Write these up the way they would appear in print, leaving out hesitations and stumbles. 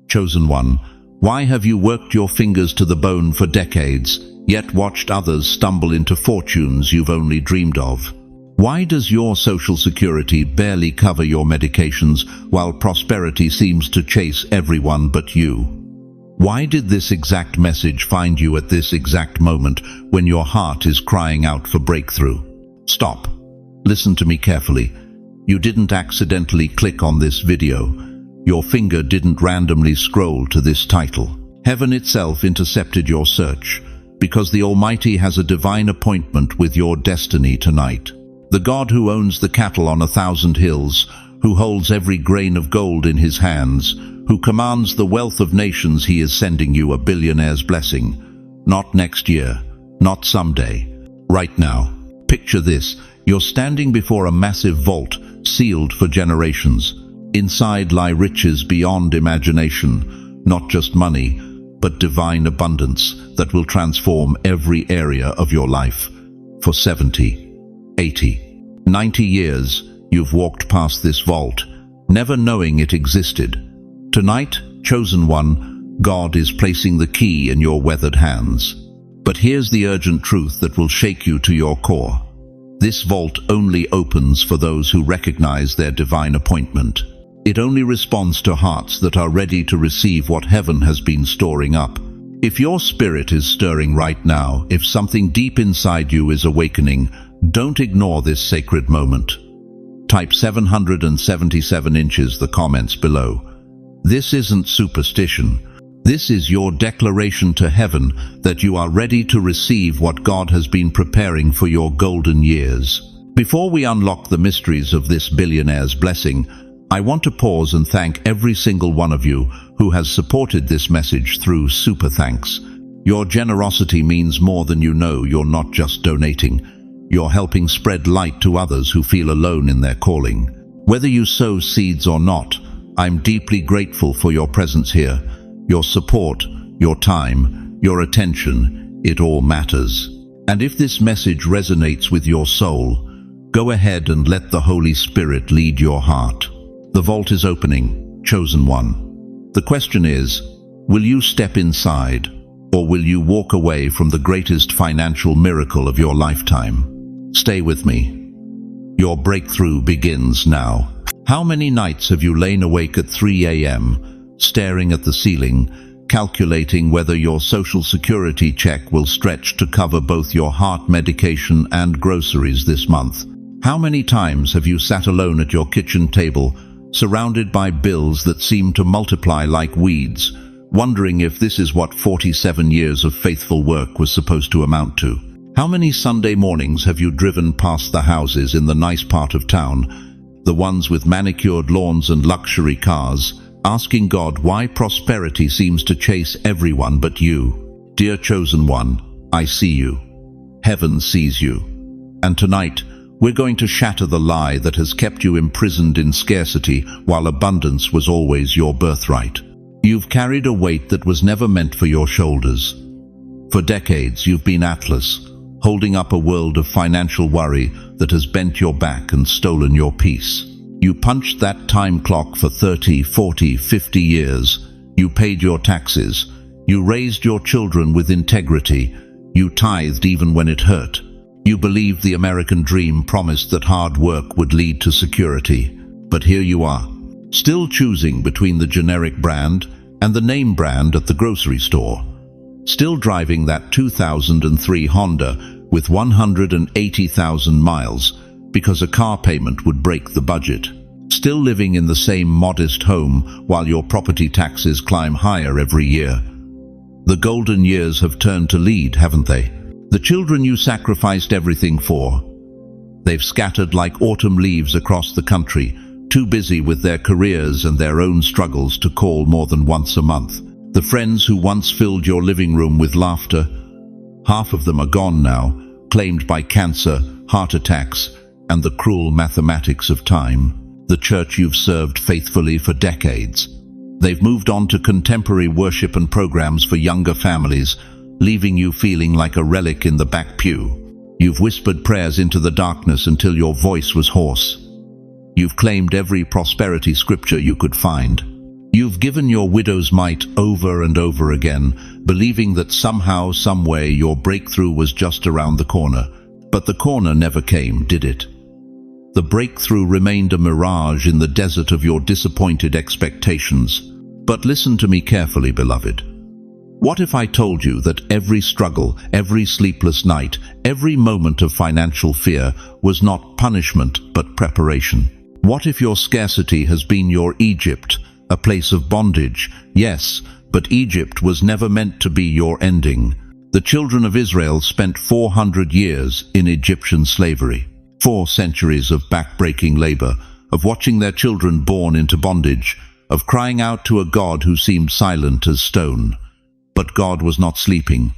Chosen one, why have you worked your fingers to the bone for decades, yet watched others stumble into fortunes you've only dreamed of? Why does your social security barely cover your medications while prosperity seems to chase everyone but you? Why did this exact message find you at this exact moment when your heart is crying out for breakthrough? Stop. Listen to me carefully. You didn't accidentally click on this video. Your finger didn't randomly scroll to this title. Heaven itself intercepted your search, because the Almighty has a divine appointment with your destiny tonight. The God who owns the cattle on 1,000 hills, who holds every grain of gold in his hands, who commands the wealth of nations, he is sending you a billionaire's blessing. Not next year, not someday, right now. Picture this, you're standing before a massive vault, sealed for generations. Inside lie riches beyond imagination, not just money, but divine abundance that will transform every area of your life. For 70, 80, 90 years, you've walked past this vault, never knowing it existed. Tonight, chosen one, God is placing the key in your weathered hands. But here's the urgent truth that will shake you to your core. This vault only opens for those who recognize their divine appointment. It only responds to hearts that are ready to receive what heaven has been storing up. If your spirit is stirring right now, if something deep inside you is awakening, don't ignore this sacred moment. Type 777 inches the comments below. This isn't superstition. This is your declaration to heaven that you are ready to receive what God has been preparing for your golden years. Before we unlock the mysteries of this billionaire's blessing, I want to pause and thank every single one of you who has supported this message through super thanks. Your generosity means more than you know. You're not just donating. You're helping spread light to others who feel alone in their calling. Whether you sow seeds or not, I'm deeply grateful for your presence here. Your support, your time, your attention, it all matters. And if this message resonates with your soul, go ahead and let the Holy Spirit lead your heart. The vault is opening, chosen one. The question is, will you step inside, or will you walk away from the greatest financial miracle of your lifetime? Stay with me. Your breakthrough begins now. How many nights have you lain awake at 3 a.m., staring at the ceiling, calculating whether your social security check will stretch to cover both your heart medication and groceries this month? How many times have you sat alone at your kitchen table, surrounded by bills that seem to multiply like weeds, wondering if this is what 47 years of faithful work was supposed to amount to? How many Sunday mornings have you driven past the houses in the nice part of town, the ones with manicured lawns and luxury cars, asking God why prosperity seems to chase everyone but you? Dear chosen one, I see you. Heaven sees you. And tonight, we're going to shatter the lie that has kept you imprisoned in scarcity while abundance was always your birthright. You've carried a weight that was never meant for your shoulders. For decades, you've been Atlas, holding up a world of financial worry that has bent your back and stolen your peace. You punched that time clock for 30, 40, 50 years. You paid your taxes. You raised your children with integrity. You tithed even when it hurt. You believed the American dream promised that hard work would lead to security. But here you are, still choosing between the generic brand and the name brand at the grocery store. Still driving that 2003 Honda with 180,000 miles because a car payment would break the budget. Still living in the same modest home while your property taxes climb higher every year. The golden years have turned to lead, haven't they? The children you sacrificed everything for. They've scattered like autumn leaves across the country, too busy with their careers and their own struggles to call more than once a month. The friends who once filled your living room with laughter, half of them are gone now, claimed by cancer, heart attacks, and the cruel mathematics of time. The church you've served faithfully for decades. They've moved on to contemporary worship and programs for younger families, leaving you feeling like a relic in the back pew. You've whispered prayers into the darkness until your voice was hoarse. You've claimed every prosperity scripture you could find. You've given your widow's mite over and over again, believing that somehow, someway, your breakthrough was just around the corner. But the corner never came, did it? The breakthrough remained a mirage in the desert of your disappointed expectations. But listen to me carefully, beloved. What if I told you that every struggle, every sleepless night, every moment of financial fear was not punishment but preparation? What if your scarcity has been your Egypt, a place of bondage? Yes, but Egypt was never meant to be your ending. The children of Israel spent 400 years in Egyptian slavery. 4 centuries of back-breaking labor, of watching their children born into bondage, of crying out to a God who seemed silent as stone. But God was not sleeping.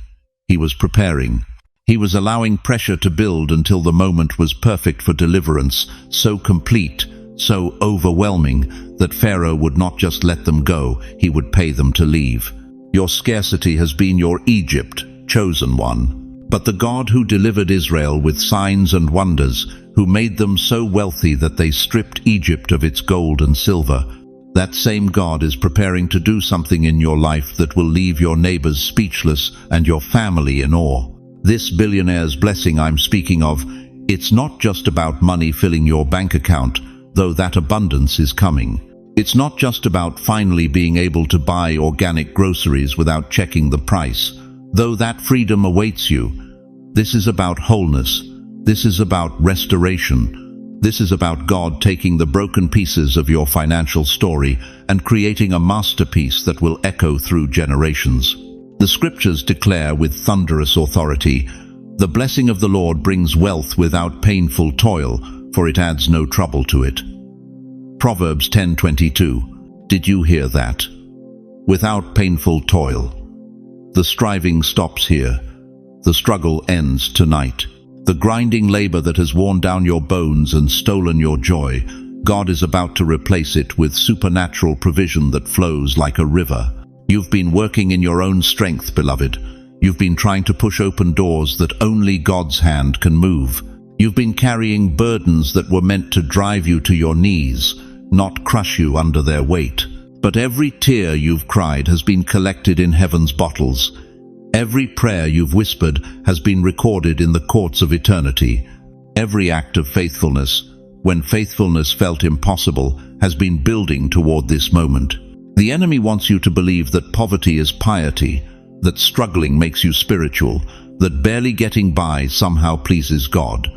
He was preparing. He was allowing pressure to build until the moment was perfect for deliverance, so complete, so overwhelming, that Pharaoh would not just let them go, he would pay them to leave. Your scarcity has been your Egypt, chosen one. But the God who delivered Israel with signs and wonders, who made them so wealthy that they stripped Egypt of its gold and silver, that same God is preparing to do something in your life that will leave your neighbors speechless and your family in awe. This billionaire's blessing I'm speaking of, it's not just about money filling your bank account, though that abundance is coming. It's not just about finally being able to buy organic groceries without checking the price, though that freedom awaits you. This is about wholeness. This is about restoration. This is about God taking the broken pieces of your financial story and creating a masterpiece that will echo through generations. The scriptures declare with thunderous authority, "The blessing of the Lord brings wealth without painful toil, for it adds no trouble to it." Proverbs 10:22. Did you hear that? Without painful toil. The striving stops here. The struggle ends tonight. The grinding labor that has worn down your bones and stolen your joy, God is about to replace it with supernatural provision that flows like a river. You've been working in your own strength, beloved. You've been trying to push open doors that only God's hand can move. You've been carrying burdens that were meant to drive you to your knees, not crush you under their weight. But every tear you've cried has been collected in heaven's bottles. Every prayer you've whispered has been recorded in the courts of eternity. Every act of faithfulness, when faithfulness felt impossible, has been building toward this moment. The enemy wants you to believe that poverty is piety, that struggling makes you spiritual, that barely getting by somehow pleases God.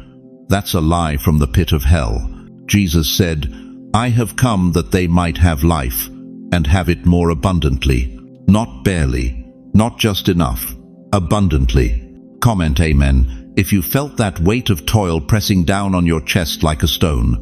That's a lie from the pit of hell. Jesus said, "I have come that they might have life, and have it more abundantly." Not barely. Not just enough, abundantly. Comment amen if you felt that weight of toil pressing down on your chest like a stone.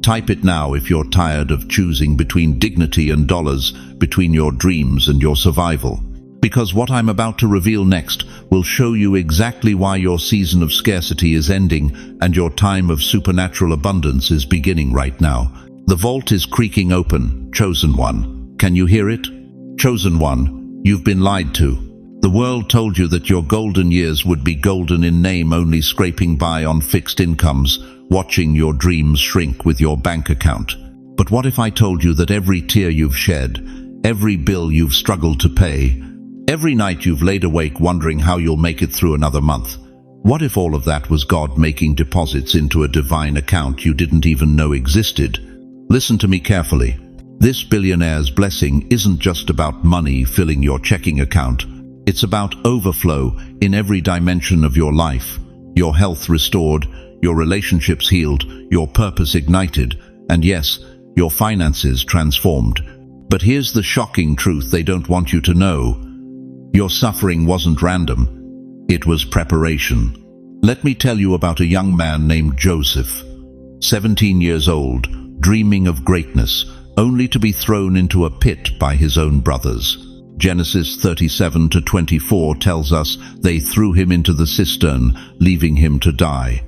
Type it now if you're tired of choosing between dignity and dollars, between your dreams and your survival. Because what I'm about to reveal next will show you exactly why your season of scarcity is ending and your time of supernatural abundance is beginning right now. The vault is creaking open, chosen one. Can you hear it? Chosen one. You've been lied to. The world told you that your golden years would be golden in name, only scraping by on fixed incomes, watching your dreams shrink with your bank account. But what if I told you that every tear you've shed, every bill you've struggled to pay, every night you've laid awake wondering how you'll make it through another month? What if all of that was God making deposits into a divine account you didn't even know existed? Listen to me carefully. This billionaire's blessing isn't just about money filling your checking account. It's about overflow in every dimension of your life. Your health restored, your relationships healed, your purpose ignited, and yes, your finances transformed. But here's the shocking truth they don't want you to know. Your suffering wasn't random. It was preparation. Let me tell you about a young man named Joseph, 17 years old, dreaming of greatness, only to be thrown into a pit by his own brothers. Genesis 37:24 tells us they threw him into the cistern, leaving him to die.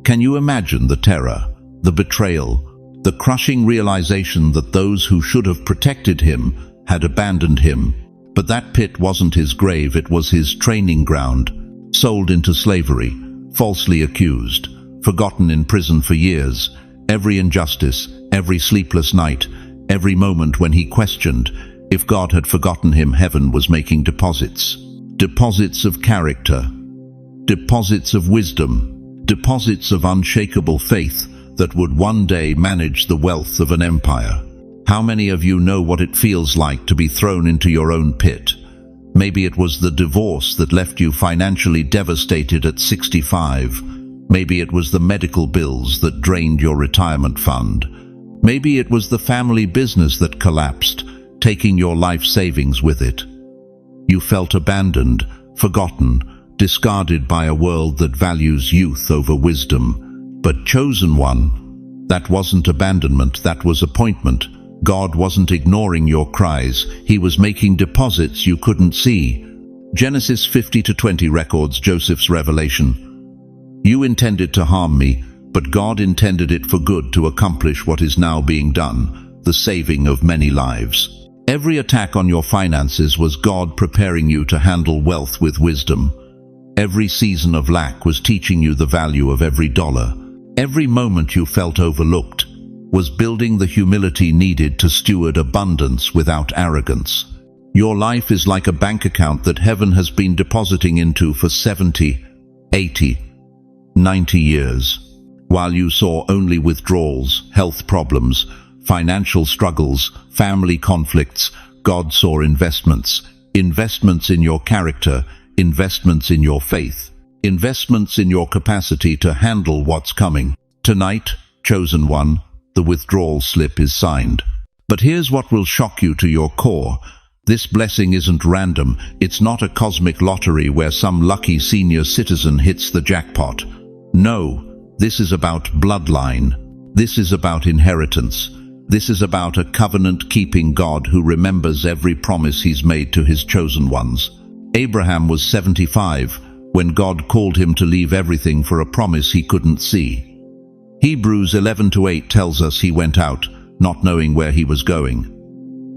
Can you imagine the terror, the betrayal, the crushing realization that those who should have protected him had abandoned him? But that pit wasn't his grave, it was his training ground. Sold into slavery, falsely accused, forgotten in prison for years. Every injustice, every sleepless night, Every moment when he questioned if God had forgotten him, heaven was making deposits. Deposits of character, deposits of wisdom, deposits of unshakable faith that would one day manage the wealth of an empire. How many of you know what it feels like to be thrown into your own pit? Maybe it was the divorce that left you financially devastated at 65. Maybe it was the medical bills that drained your retirement fund. Maybe it was the family business that collapsed, taking your life savings with it. You felt abandoned, forgotten, discarded by a world that values youth over wisdom. But chosen one, that wasn't abandonment, that was appointment. God wasn't ignoring your cries, he was making deposits you couldn't see. Genesis 50-20 records Joseph's revelation. You intended to harm me, but God intended it for good to accomplish what is now being done, the saving of many lives. Every attack on your finances was God preparing you to handle wealth with wisdom. Every season of lack was teaching you the value of every dollar. Every moment you felt overlooked was building the humility needed to steward abundance without arrogance. Your life is like a bank account that heaven has been depositing into for 70, 80, 90 years. While you saw only withdrawals, health problems, financial struggles, family conflicts, God saw investments. Investments in your character, investments in your faith, investments in your capacity to handle what's coming. Tonight, chosen one, the withdrawal slip is signed. But here's what will shock you to your core. This blessing isn't random. It's not a cosmic lottery where some lucky senior citizen hits the jackpot. No, this is about bloodline. This is about inheritance. This is about a covenant-keeping God who remembers every promise he's made to his chosen ones. Abraham was 75 when God called him to leave everything for a promise he couldn't see. Hebrews 11:8 tells us he went out, not knowing where he was going.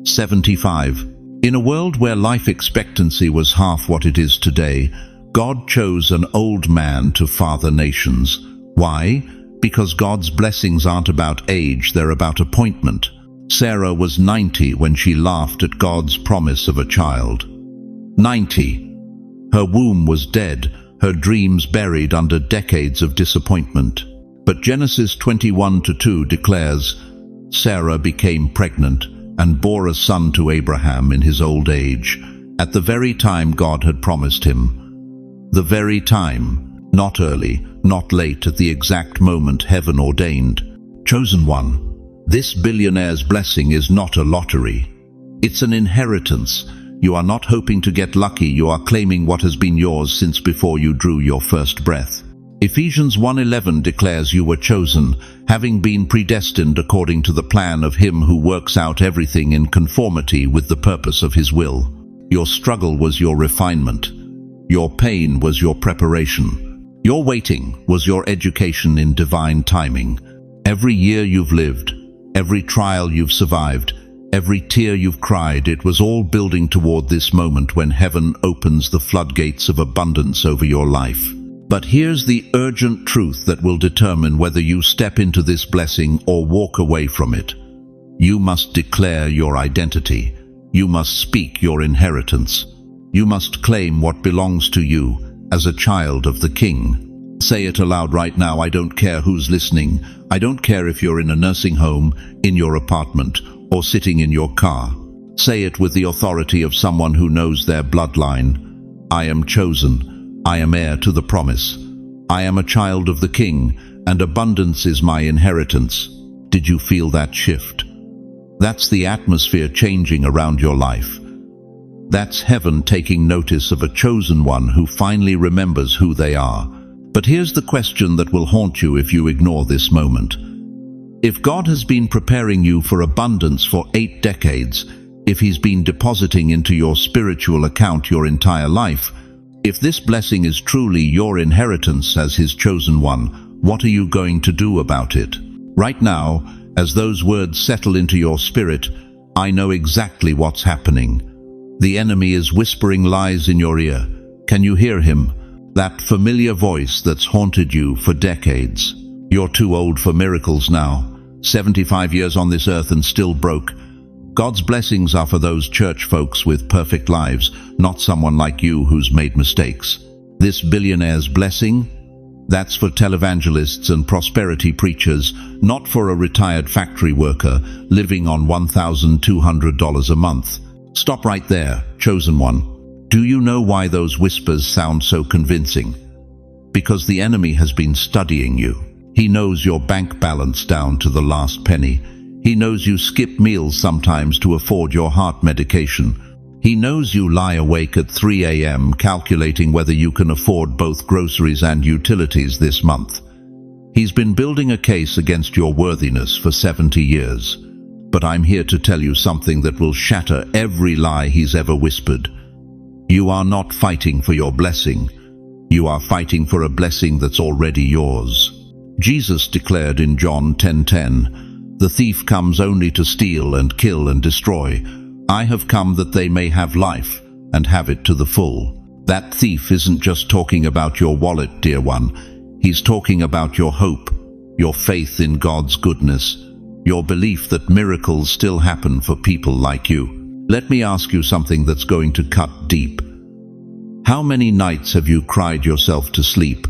75. In a world where life expectancy was half what it is today, God chose an old man to father nations. Why? Because God's blessings aren't about age, they're about appointment. Sarah was 90 when she laughed at God's promise of a child. 90. Her womb was dead, her dreams buried under decades of disappointment. But Genesis 21:2 declares, Sarah became pregnant and bore a son to Abraham in his old age, at the very time God had promised him. The very time, not early, not late, at the exact moment heaven ordained. Chosen one, this billionaire's blessing is not a lottery. It's an inheritance. You are not hoping to get lucky, you are claiming what has been yours since before you drew your first breath. Ephesians 1:11 declares you were chosen, having been predestined according to the plan of him who works out everything in conformity with the purpose of his will. Your struggle was your refinement. Your pain was your preparation. Your waiting was your education in divine timing. Every year you've lived, every trial you've survived, every tear you've cried, it was all building toward this moment when heaven opens the floodgates of abundance over your life. But here's the urgent truth that will determine whether you step into this blessing or walk away from it. You must declare your identity. You must speak your inheritance. You must claim what belongs to you as a child of the King. Say it aloud right now. I don't care who's listening. I don't care if you're in a nursing home, in your apartment, or sitting in your car. Say it with the authority of someone who knows their bloodline. I am chosen. I am heir to the promise. I am a child of the King, and abundance is my inheritance. Did you feel that shift? That's the atmosphere changing around your life. That's heaven taking notice of a chosen one who finally remembers who they are. But here's the question that will haunt you if you ignore this moment. If God has been preparing you for abundance for 8 decades, if he's been depositing into your spiritual account your entire life, if this blessing is truly your inheritance as his chosen one, what are you going to do about it? Right now, as those words settle into your spirit, I know exactly what's happening. The enemy is whispering lies in your ear. Can you hear him? That familiar voice that's haunted you for decades. You're too old for miracles now. 75 years on this earth and still broke. God's blessings are for those church folks with perfect lives, not someone like you who's made mistakes. This billionaire's blessing? That's for televangelists and prosperity preachers, not for a retired factory worker living on $1,200 a month. Stop right there, chosen one. Do you know why those whispers sound so convincing? Because the enemy has been studying you. He knows your bank balance down to the last penny. He knows you skip meals sometimes to afford your heart medication. He knows you lie awake at 3 a.m. calculating whether you can afford both groceries and utilities this month. He's been building a case against your worthiness for 70 years. But I'm here to tell you something that will shatter every lie he's ever whispered. You are not fighting for your blessing. You are fighting for a blessing that's already yours. Jesus declared in John 10:10, "The thief comes only to steal and kill and destroy. I have come that they may have life and have it to the full." That thief isn't just talking about your wallet, dear one. He's talking about your hope, your faith in God's goodness, your belief that miracles still happen for people like you. Let me ask you something that's going to cut deep. How many nights have you cried yourself to sleep,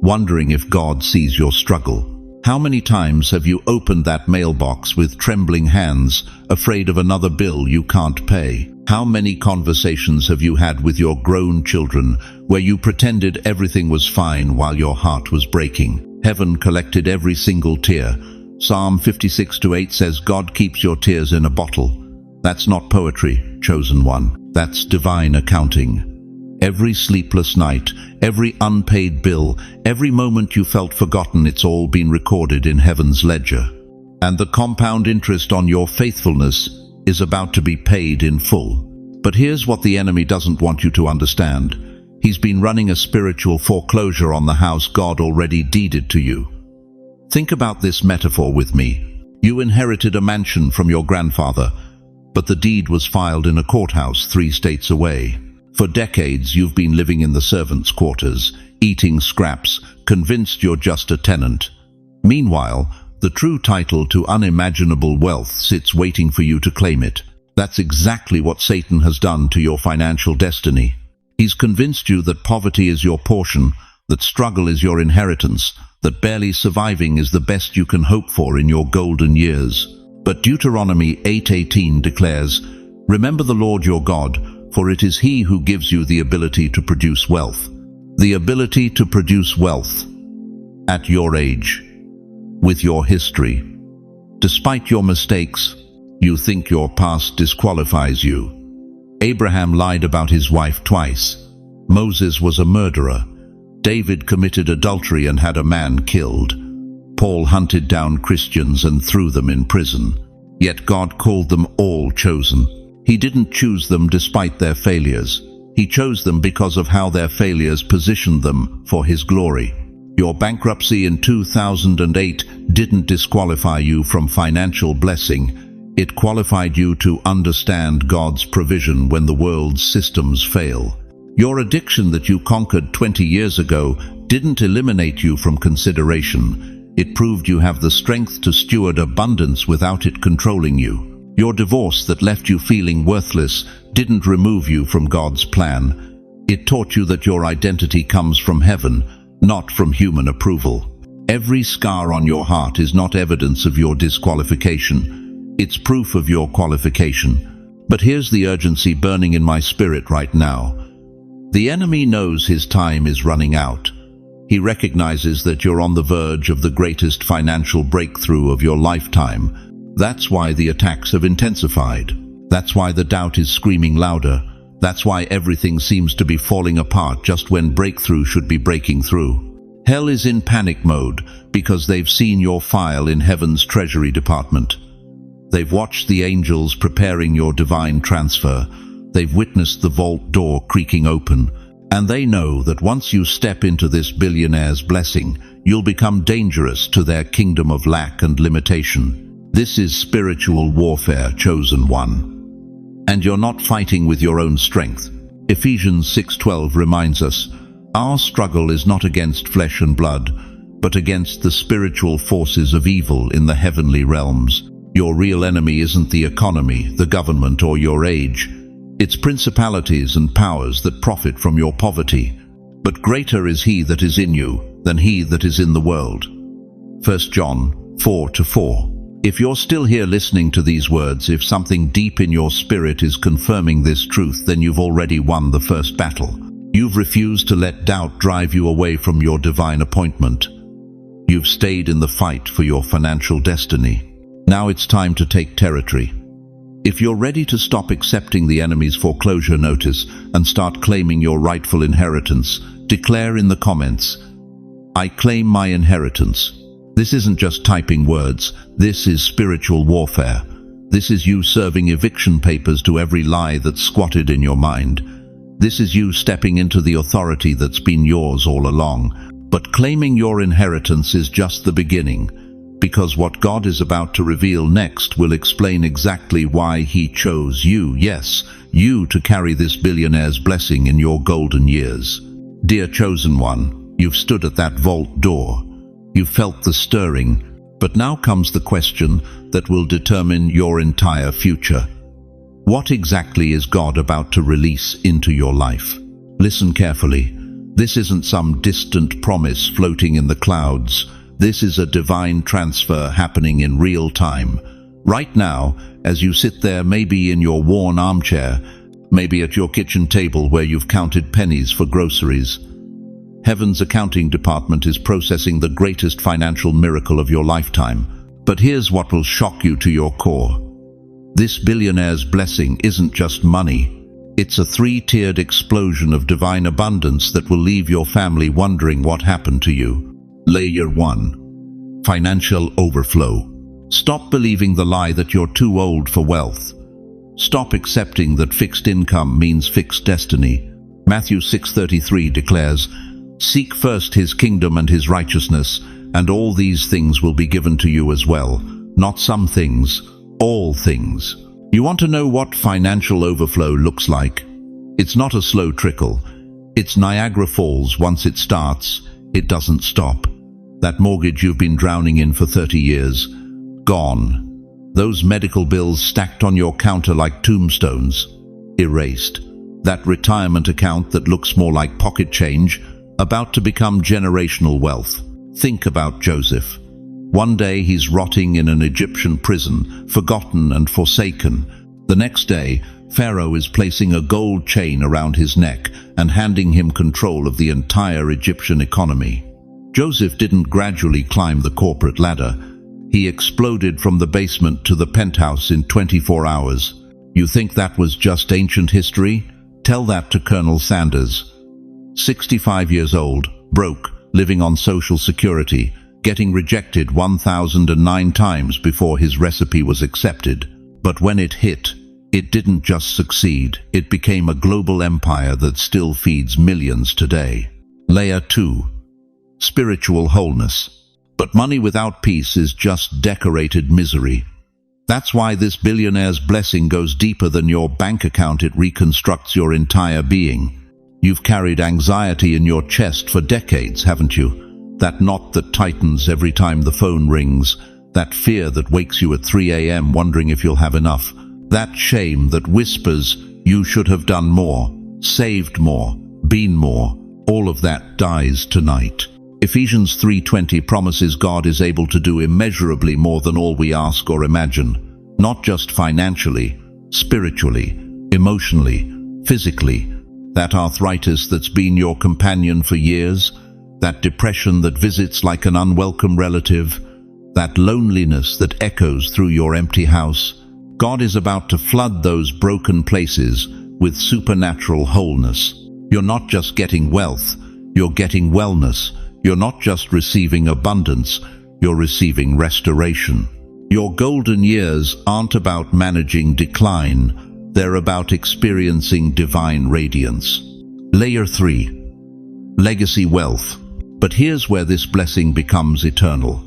wondering if God sees your struggle? How many times have you opened that mailbox with trembling hands, afraid of another bill you can't pay? How many conversations have you had with your grown children where you pretended everything was fine while your heart was breaking? Heaven collected every single tear. Psalm 56:8 says God keeps your tears in a bottle. That's not poetry, chosen one. That's divine accounting. Every sleepless night, every unpaid bill, every moment you felt forgotten, it's all been recorded in heaven's ledger. And the compound interest on your faithfulness is about to be paid in full. But here's what the enemy doesn't want you to understand. He's been running a spiritual foreclosure on the house God already deeded to you. Think about this metaphor with me. You inherited a mansion from your grandfather, but the deed was filed in a courthouse 3 states away. For decades, you've been living in the servants' quarters, eating scraps, convinced you're just a tenant. Meanwhile, the true title to unimaginable wealth sits waiting for you to claim it. That's exactly what Satan has done to your financial destiny. He's convinced you that poverty is your portion, that struggle is your inheritance, that barely surviving is the best you can hope for in your golden years. But Deuteronomy 8:18 declares, "Remember the Lord your God, for it is He who gives you the ability to produce wealth." The ability to produce wealth at your age, with your history. Despite your mistakes, you think your past disqualifies you. Abraham lied about his wife twice. Moses was a murderer. David committed adultery and had a man killed. Paul hunted down Christians and threw them in prison. Yet God called them all chosen. He didn't choose them despite their failures. He chose them because of how their failures positioned them for His glory. Your bankruptcy in 2008 didn't disqualify you from financial blessing. It qualified you to understand God's provision when the world's systems fail. Your addiction that you conquered 20 years ago didn't eliminate you from consideration. It proved you have the strength to steward abundance without it controlling you. Your divorce that left you feeling worthless didn't remove you from God's plan. It taught you that your identity comes from heaven, not from human approval. Every scar on your heart is not evidence of your disqualification. It's proof of your qualification. But here's the urgency burning in my spirit right now. The enemy knows his time is running out. He recognizes that you're on the verge of the greatest financial breakthrough of your lifetime. That's why the attacks have intensified. That's why the doubt is screaming louder. That's why everything seems to be falling apart just when breakthrough should be breaking through. Hell is in panic mode because they've seen your file in heaven's treasury department. They've watched the angels preparing your divine transfer. They've witnessed the vault door creaking open. And they know that once you step into this billionaire's blessing, you'll become dangerous to their kingdom of lack and limitation. This is spiritual warfare, chosen one. And you're not fighting with your own strength. Ephesians 6:12 reminds us, our struggle is not against flesh and blood, but against the spiritual forces of evil in the heavenly realms. Your real enemy isn't the economy, the government, or your age. It's principalities and powers that profit from your poverty. But greater is he that is in you than he that is in the world. 1 John 4:4. If you're still here listening to these words, if something deep in your spirit is confirming this truth, then you've already won the first battle. You've refused to let doubt drive you away from your divine appointment. You've stayed in the fight for your financial destiny. Now it's time to take territory. If you're ready to stop accepting the enemy's foreclosure notice and start claiming your rightful inheritance, declare in the comments, "I claim my inheritance." This isn't just typing words. This is spiritual warfare. This is you serving eviction papers to every lie that's squatted in your mind. This is you stepping into the authority that's been yours all along. But claiming your inheritance is just the beginning, because what God is about to reveal next will explain exactly why He chose you, yes, you, to carry this billionaire's blessing in your golden years. Dear chosen one, you've stood at that vault door. You've felt the stirring, but now comes the question that will determine your entire future. What exactly is God about to release into your life? Listen carefully. This isn't some distant promise floating in the clouds. This is a divine transfer happening in real time. Right now, as you sit there, maybe in your worn armchair, maybe at your kitchen table where you've counted pennies for groceries, Heaven's accounting department is processing the greatest financial miracle of your lifetime. But here's what will shock you to your core. This billionaire's blessing isn't just money. It's a three-tiered explosion of divine abundance that will leave your family wondering what happened to you. Layer 1. Financial overflow. Stop believing the lie that you're too old for wealth. Stop accepting that fixed income means fixed destiny. Matthew 6:33 declares, "Seek first His kingdom and His righteousness, and all these things will be given to you as well." Not some things, all things. You want to know what financial overflow looks like? It's not a slow trickle. It's Niagara Falls. Once it starts, it doesn't stop. That mortgage you've been drowning in for 30 years, gone. Those medical bills stacked on your counter like tombstones, erased. That retirement account that looks more like pocket change, about to become generational wealth. Think about Joseph. One day he's rotting in an Egyptian prison, forgotten and forsaken. The next day, Pharaoh is placing a gold chain around his neck and handing him control of the entire Egyptian economy. Joseph didn't gradually climb the corporate ladder. He exploded from the basement to the penthouse in 24 hours. You think that was just ancient history? Tell that to Colonel Sanders. 65 years old, broke, living on Social Security, getting rejected 1,009 times before his recipe was accepted. But when it hit, it didn't just succeed, it became a global empire that still feeds millions today. Layer 2. Spiritual wholeness. But money without peace is just decorated misery. That's why this billionaire's blessing goes deeper than your bank account. It reconstructs your entire being. You've carried anxiety in your chest for decades, haven't you? That knot that tightens every time the phone rings. That fear that wakes you at 3 a.m. wondering if you'll have enough. That shame that whispers, you should have done more, saved more, been more. All of that dies tonight. Ephesians 3:20 promises God is able to do immeasurably more than all we ask or imagine. Not just financially, spiritually, emotionally, physically. That arthritis that's been your companion for years, that depression that visits like an unwelcome relative, that loneliness that echoes through your empty house. God is about to flood those broken places with supernatural wholeness. You're not just getting wealth, you're getting wellness. You're not just receiving abundance, you're receiving restoration. Your golden years aren't about managing decline, they're about experiencing divine radiance. Layer 3. Legacy wealth. But here's where this blessing becomes eternal.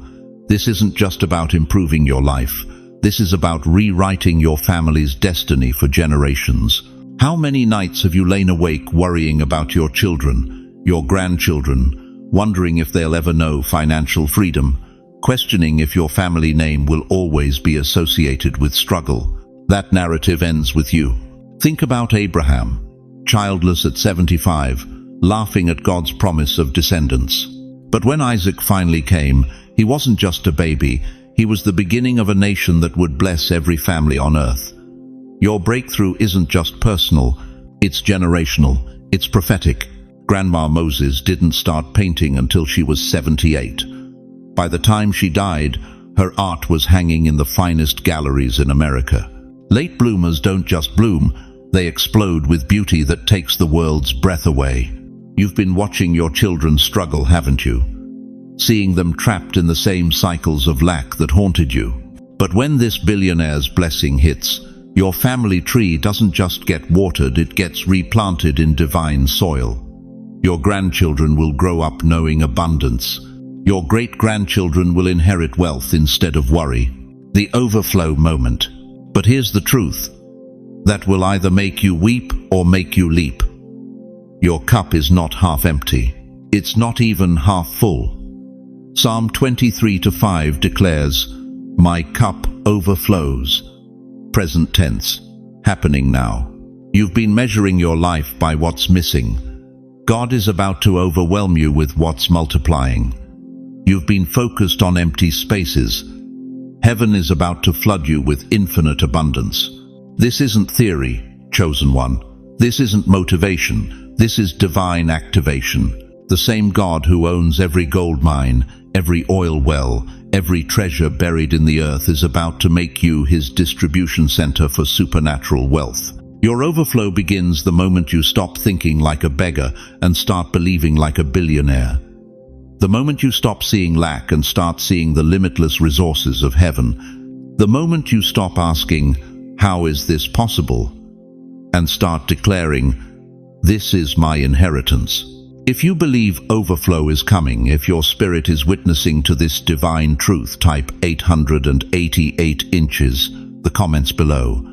This isn't just about improving your life. This is about rewriting your family's destiny for generations. How many nights have you lain awake worrying about your children, your grandchildren, wondering if they'll ever know financial freedom, questioning if your family name will always be associated with struggle. That narrative ends with you. Think about Abraham, childless at 75, laughing at God's promise of descendants. But when Isaac finally came, he wasn't just a baby, he was the beginning of a nation that would bless every family on earth. Your breakthrough isn't just personal, it's generational, it's prophetic. Grandma Moses didn't start painting until she was 78. By the time she died, her art was hanging in the finest galleries in America. Late bloomers don't just bloom, they explode with beauty that takes the world's breath away. You've been watching your children struggle, haven't you? Seeing them trapped in the same cycles of lack that haunted you. But when this billionaire's blessing hits, your family tree doesn't just get watered, it gets replanted in divine soil. Your grandchildren will grow up knowing abundance. Your great-grandchildren will inherit wealth instead of worry. The overflow moment. But here's the truth. That will either make you weep or make you leap. Your cup is not half empty. It's not even half full. Psalm 23:5 declares, "My cup overflows." Present tense, happening now. You've been measuring your life by what's missing. God is about to overwhelm you with what's multiplying. You've been focused on empty spaces. Heaven is about to flood you with infinite abundance. This isn't theory, chosen one. This isn't motivation. This is divine activation. The same God who owns every gold mine, every oil well, every treasure buried in the earth is about to make you his distribution center for supernatural wealth. Your overflow begins the moment you stop thinking like a beggar and start believing like a billionaire. The moment you stop seeing lack and start seeing the limitless resources of heaven. The moment you stop asking, "How is this possible?" and start declaring, "This is my inheritance." If you believe overflow is coming, if your spirit is witnessing to this divine truth, type 888 inches, the comments below.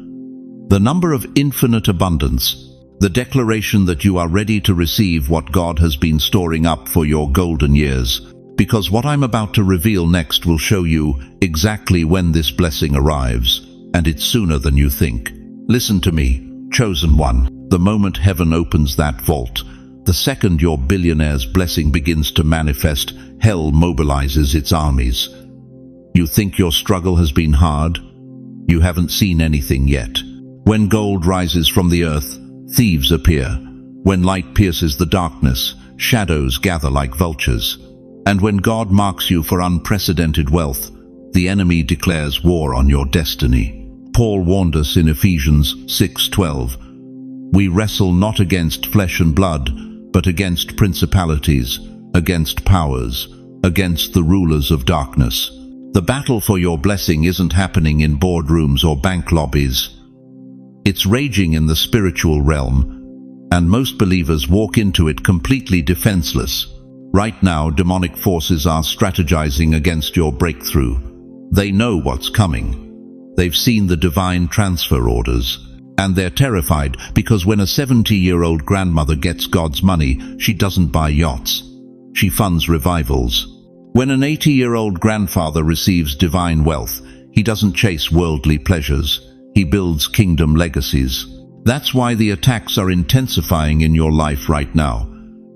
The number of infinite abundance, the declaration that you are ready to receive what God has been storing up for your golden years. Because what I'm about to reveal next will show you exactly when this blessing arrives, and it's sooner than you think. Listen to me, chosen one. The moment heaven opens that vault, the second your billionaire's blessing begins to manifest, hell mobilizes its armies. You think your struggle has been hard? You haven't seen anything yet. When gold rises from the earth, thieves appear. When light pierces the darkness, shadows gather like vultures. And when God marks you for unprecedented wealth, the enemy declares war on your destiny. Paul warned us in Ephesians 6:12, "We wrestle not against flesh and blood, but against principalities, against powers, against the rulers of darkness." The battle for your blessing isn't happening in boardrooms or bank lobbies. It's raging in the spiritual realm, and most believers walk into it completely defenseless. Right now, demonic forces are strategizing against your breakthrough. They know what's coming. They've seen the divine transfer orders. And they're terrified because when a 70-year-old grandmother gets God's money, she doesn't buy yachts. She funds revivals. When an 80-year-old grandfather receives divine wealth, he doesn't chase worldly pleasures. He builds kingdom legacies. That's why the attacks are intensifying in your life right now.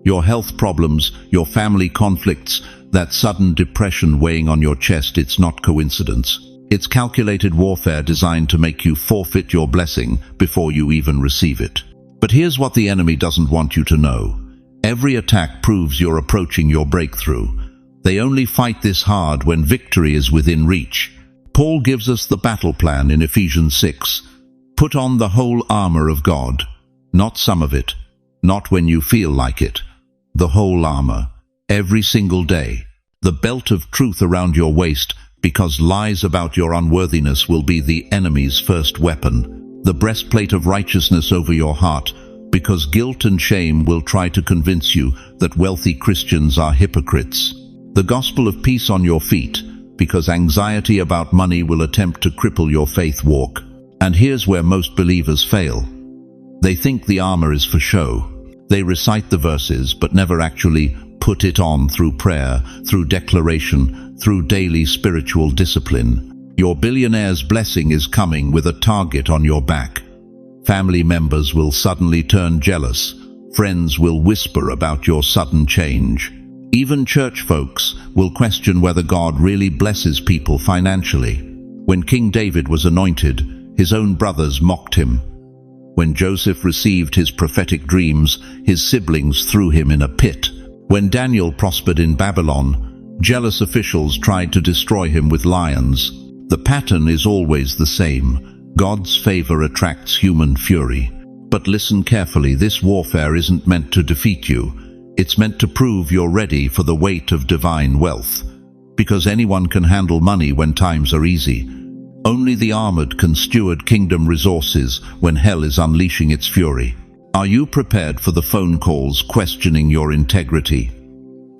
Your health problems, your family conflicts, that sudden depression weighing on your chest, it's not coincidence. It's calculated warfare designed to make you forfeit your blessing before you even receive it. But here's what the enemy doesn't want you to know. Every attack proves you're approaching your breakthrough. They only fight this hard when victory is within reach. Paul gives us the battle plan in Ephesians 6. Put on the whole armor of God, not some of it, not when you feel like it. The whole armor, every single day. The belt of truth around your waist, because lies about your unworthiness will be the enemy's first weapon. The breastplate of righteousness over your heart, because guilt and shame will try to convince you that wealthy Christians are hypocrites. The gospel of peace on your feet, because anxiety about money will attempt to cripple your faith walk. And here's where most believers fail. They think the armor is for show. They recite the verses but never actually Put it on through prayer, through declaration, through daily spiritual discipline. Your billionaire's blessing is coming with a target on your back. Family members will suddenly turn jealous. Friends will whisper about your sudden change. Even church folks will question whether God really blesses people financially. When King David was anointed, his own brothers mocked him. When Joseph received his prophetic dreams, his siblings threw him in a pit. When Daniel prospered in Babylon, jealous officials tried to destroy him with lions. The pattern is always the same. God's favor attracts human fury. But listen carefully, this warfare isn't meant to defeat you. It's meant to prove you're ready for the weight of divine wealth. Because anyone can handle money when times are easy. Only the armored can steward kingdom resources when hell is unleashing its fury. Are you prepared for the phone calls questioning your integrity?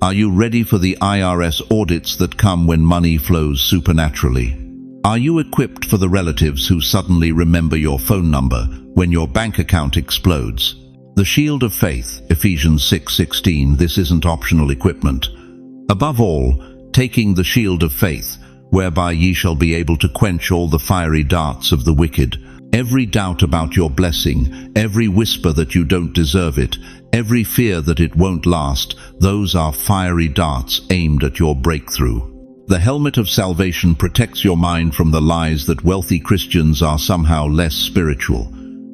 Are you ready for the IRS audits that come when money flows supernaturally? Are you equipped for the relatives who suddenly remember your phone number when your bank account explodes? The shield of faith, Ephesians 6:16, this isn't optional equipment. Above all, taking the shield of faith, whereby ye shall be able to quench all the fiery darts of the wicked. Every doubt about your blessing, every whisper that you don't deserve it, every fear that it won't last, those are fiery darts aimed at your breakthrough. The helmet of salvation protects your mind from the lies that wealthy Christians are somehow less spiritual.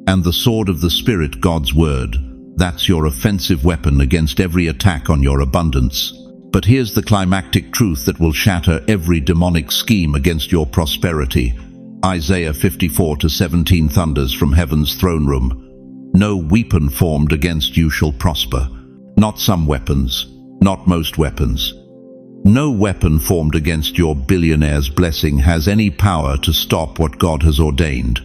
And the sword of the Spirit, God's word, that's your offensive weapon against every attack on your abundance. But here's the climactic truth that will shatter every demonic scheme against your prosperity. Isaiah 54:17 thunders from heaven's throne room. No weapon formed against you shall prosper. Not some weapons, not most weapons. No weapon formed against your billionaire's blessing has any power to stop what God has ordained.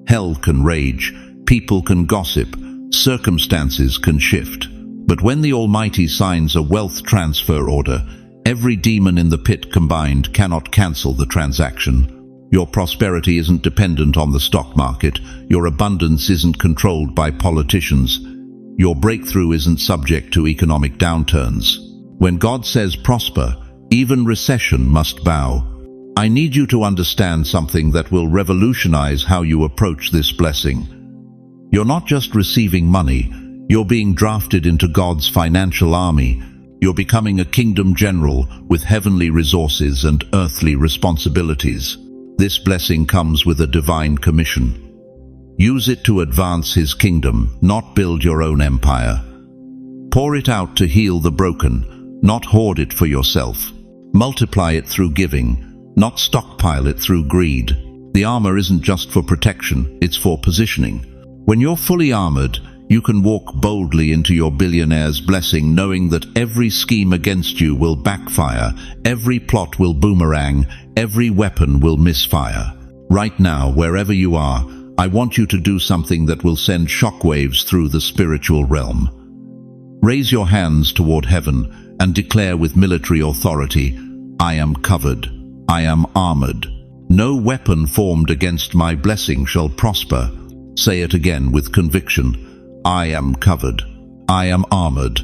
Hell can rage, people can gossip, circumstances can shift. But when the Almighty signs a wealth transfer order, every demon in the pit combined cannot cancel the transaction. Your prosperity isn't dependent on the stock market. Your abundance isn't controlled by politicians. Your breakthrough isn't subject to economic downturns. When God says prosper, even recession must bow. I need you to understand something that will revolutionize how you approach this blessing. You're not just receiving money, you're being drafted into God's financial army. You're becoming a kingdom general with heavenly resources and earthly responsibilities. This blessing comes with a divine commission. Use it to advance His kingdom, not build your own empire. Pour it out to heal the broken, not hoard it for yourself. Multiply it through giving, not stockpile it through greed. The armor isn't just for protection, it's for positioning. When you're fully armored, you can walk boldly into your billionaire's blessing, knowing that every scheme against you will backfire, every plot will boomerang, every weapon will misfire. Right now, wherever you are, I want you to do something that will send shockwaves through the spiritual realm. Raise your hands toward heaven and declare with military authority, I am covered, I am armored. No weapon formed against my blessing shall prosper. Say it again with conviction. I am covered, I am armored.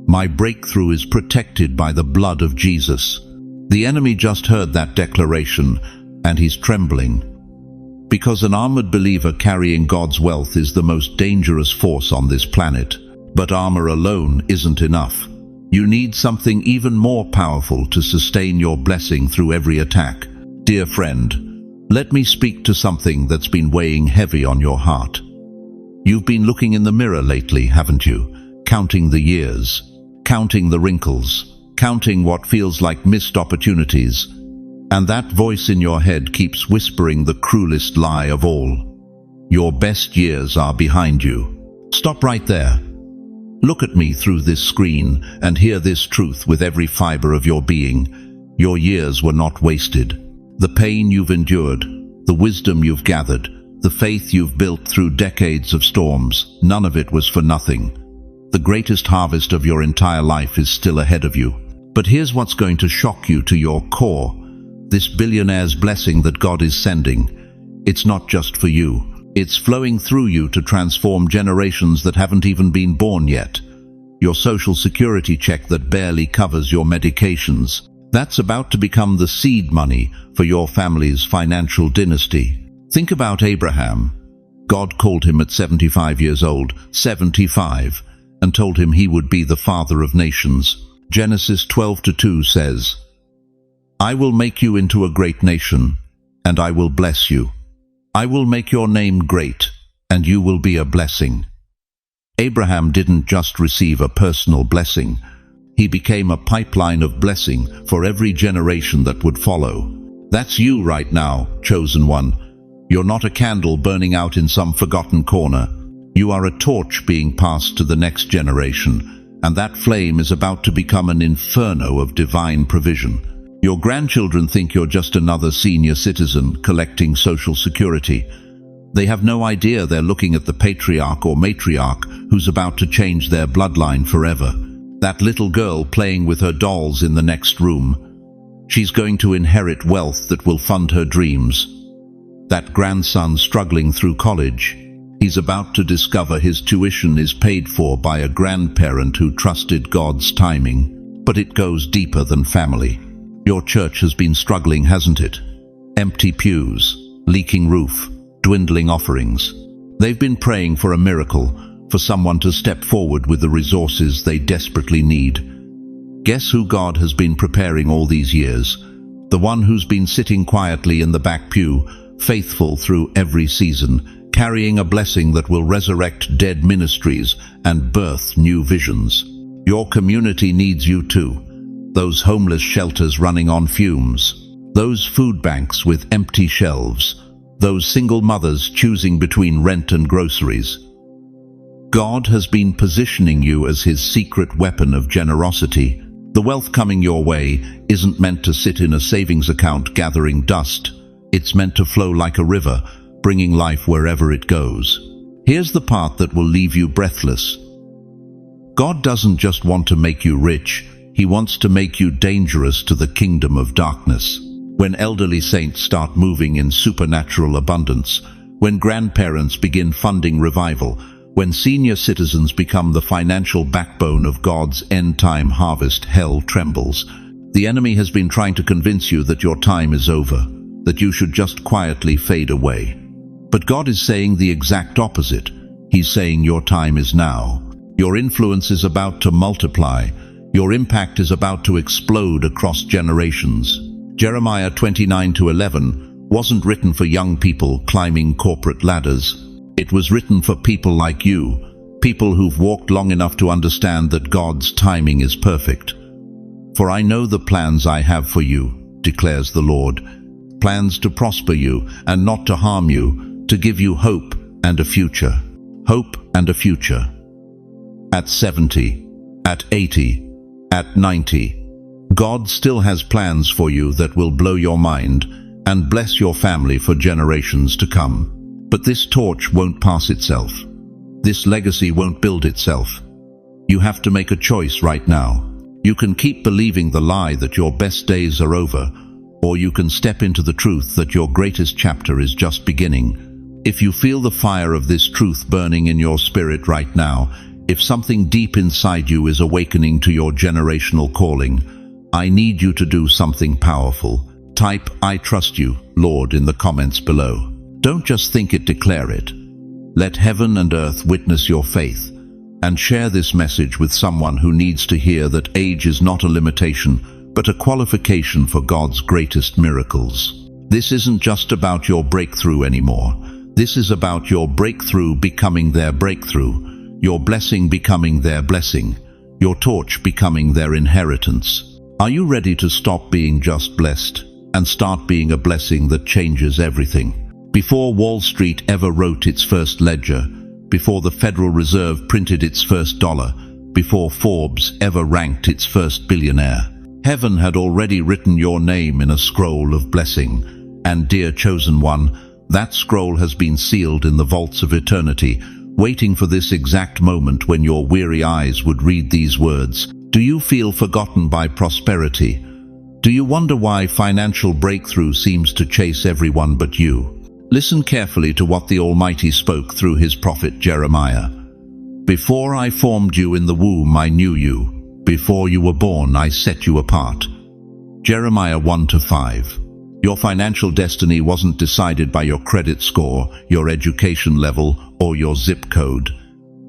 My breakthrough is protected by the blood of Jesus. The enemy just heard that declaration, and he's trembling. Because an armored believer carrying God's wealth is the most dangerous force on this planet. But armor alone isn't enough. You need something even more powerful to sustain your blessing through every attack. Dear friend, let me speak to something that's been weighing heavy on your heart. You've been looking in the mirror lately, haven't you? Counting the years, counting the wrinkles, counting what feels like missed opportunities. And that voice in your head keeps whispering the cruelest lie of all. Your best years are behind you. Stop right there. Look at me through this screen and hear this truth with every fiber of your being. Your years were not wasted. The pain you've endured, the wisdom you've gathered, the faith you've built through decades of storms, none of it was for nothing. The greatest harvest of your entire life is still ahead of you. But here's what's going to shock you to your core. This billionaire's blessing that God is sending, it's not just for you. It's flowing through you to transform generations that haven't even been born yet. your social security check that barely covers your medications. That's about to become the seed money for your family's financial dynasty. Think about Abraham. God called him at 75 years old, 75, and told him he would be the father of nations. Genesis 12:2 says, "I will make you into a great nation, and I will bless you. I will make your name great, and you will be a blessing." Abraham didn't just receive a personal blessing. He became a pipeline of blessing for every generation that would follow. That's you right now, chosen one. You're not a candle burning out in some forgotten corner. You are a torch being passed to the next generation, and that flame is about to become an inferno of divine provision. Your grandchildren think you're just another senior citizen collecting social security. They have no idea they're looking at the patriarch or matriarch who's about to change their bloodline forever. That little girl playing with her dolls in the next room. She's going to inherit wealth that will fund her dreams. That grandson struggling through college. He's about to discover his tuition is paid for by a grandparent who trusted God's timing. But it goes deeper than family. Your church has been struggling, hasn't it? Empty pews, leaking roof, dwindling offerings. They've been praying for a miracle, for someone to step forward with the resources they desperately need. Guess who God has been preparing all these years? The one who's been sitting quietly in the back pew, faithful through every season, carrying a blessing that will resurrect dead ministries and birth new visions. Your community needs you too. Those homeless shelters running on fumes, those food banks with empty shelves, those single mothers choosing between rent and groceries. God has been positioning you as his secret weapon of generosity. The wealth coming your way isn't meant to sit in a savings account gathering dust. It's meant to flow like a river, bringing life wherever it goes. Here's the part that will leave you breathless. God doesn't just want to make you rich, he wants to make you dangerous to the kingdom of darkness. When elderly saints start moving in supernatural abundance, when grandparents begin funding revival, when senior citizens become the financial backbone of God's end-time harvest, hell trembles. The enemy has been trying to convince you that your time is over, that you should just quietly fade away. But God is saying the exact opposite. He's saying your time is now. Your influence is about to multiply. Your impact is about to explode across generations. Jeremiah 29:11 wasn't written for young people climbing corporate ladders. It was written for people like you, people who've walked long enough to understand that God's timing is perfect. "For I know the plans I have for you," declares the Lord, "plans to prosper you and not to harm you, to give you hope and a future." Hope and a future. At 70, at 80, at 90, God still has plans for you that will blow your mind and bless your family for generations to come. But this torch won't pass itself. This legacy won't build itself. You have to make a choice right now. You can keep believing the lie that your best days are over, or you can step into the truth that your greatest chapter is just beginning. If you feel the fire of this truth burning in your spirit right now, if something deep inside you is awakening to your generational calling, I need you to do something powerful. Type, "I trust you, Lord," in the comments below. Don't just think it, declare it. Let heaven and earth witness your faith, and share this message with someone who needs to hear that age is not a limitation, but a qualification for God's greatest miracles. This isn't just about your breakthrough anymore. This is about your breakthrough becoming their breakthrough, your blessing becoming their blessing, your torch becoming their inheritance. Are you ready to stop being just blessed and start being a blessing that changes everything? Before Wall Street ever wrote its first ledger, before the Federal Reserve printed its first dollar, before Forbes ever ranked its first billionaire, heaven had already written your name in a scroll of blessing. And dear chosen one, that scroll has been sealed in the vaults of eternity, waiting for this exact moment when your weary eyes would read these words. Do you feel forgotten by prosperity? Do you wonder why financial breakthrough seems to chase everyone but you? Listen carefully to what the Almighty spoke through his prophet Jeremiah. Before I formed you in the womb, I knew you. Before you were born, I set you apart. Jeremiah 1-5. Your financial destiny wasn't decided by your credit score, your education level, or your zip code.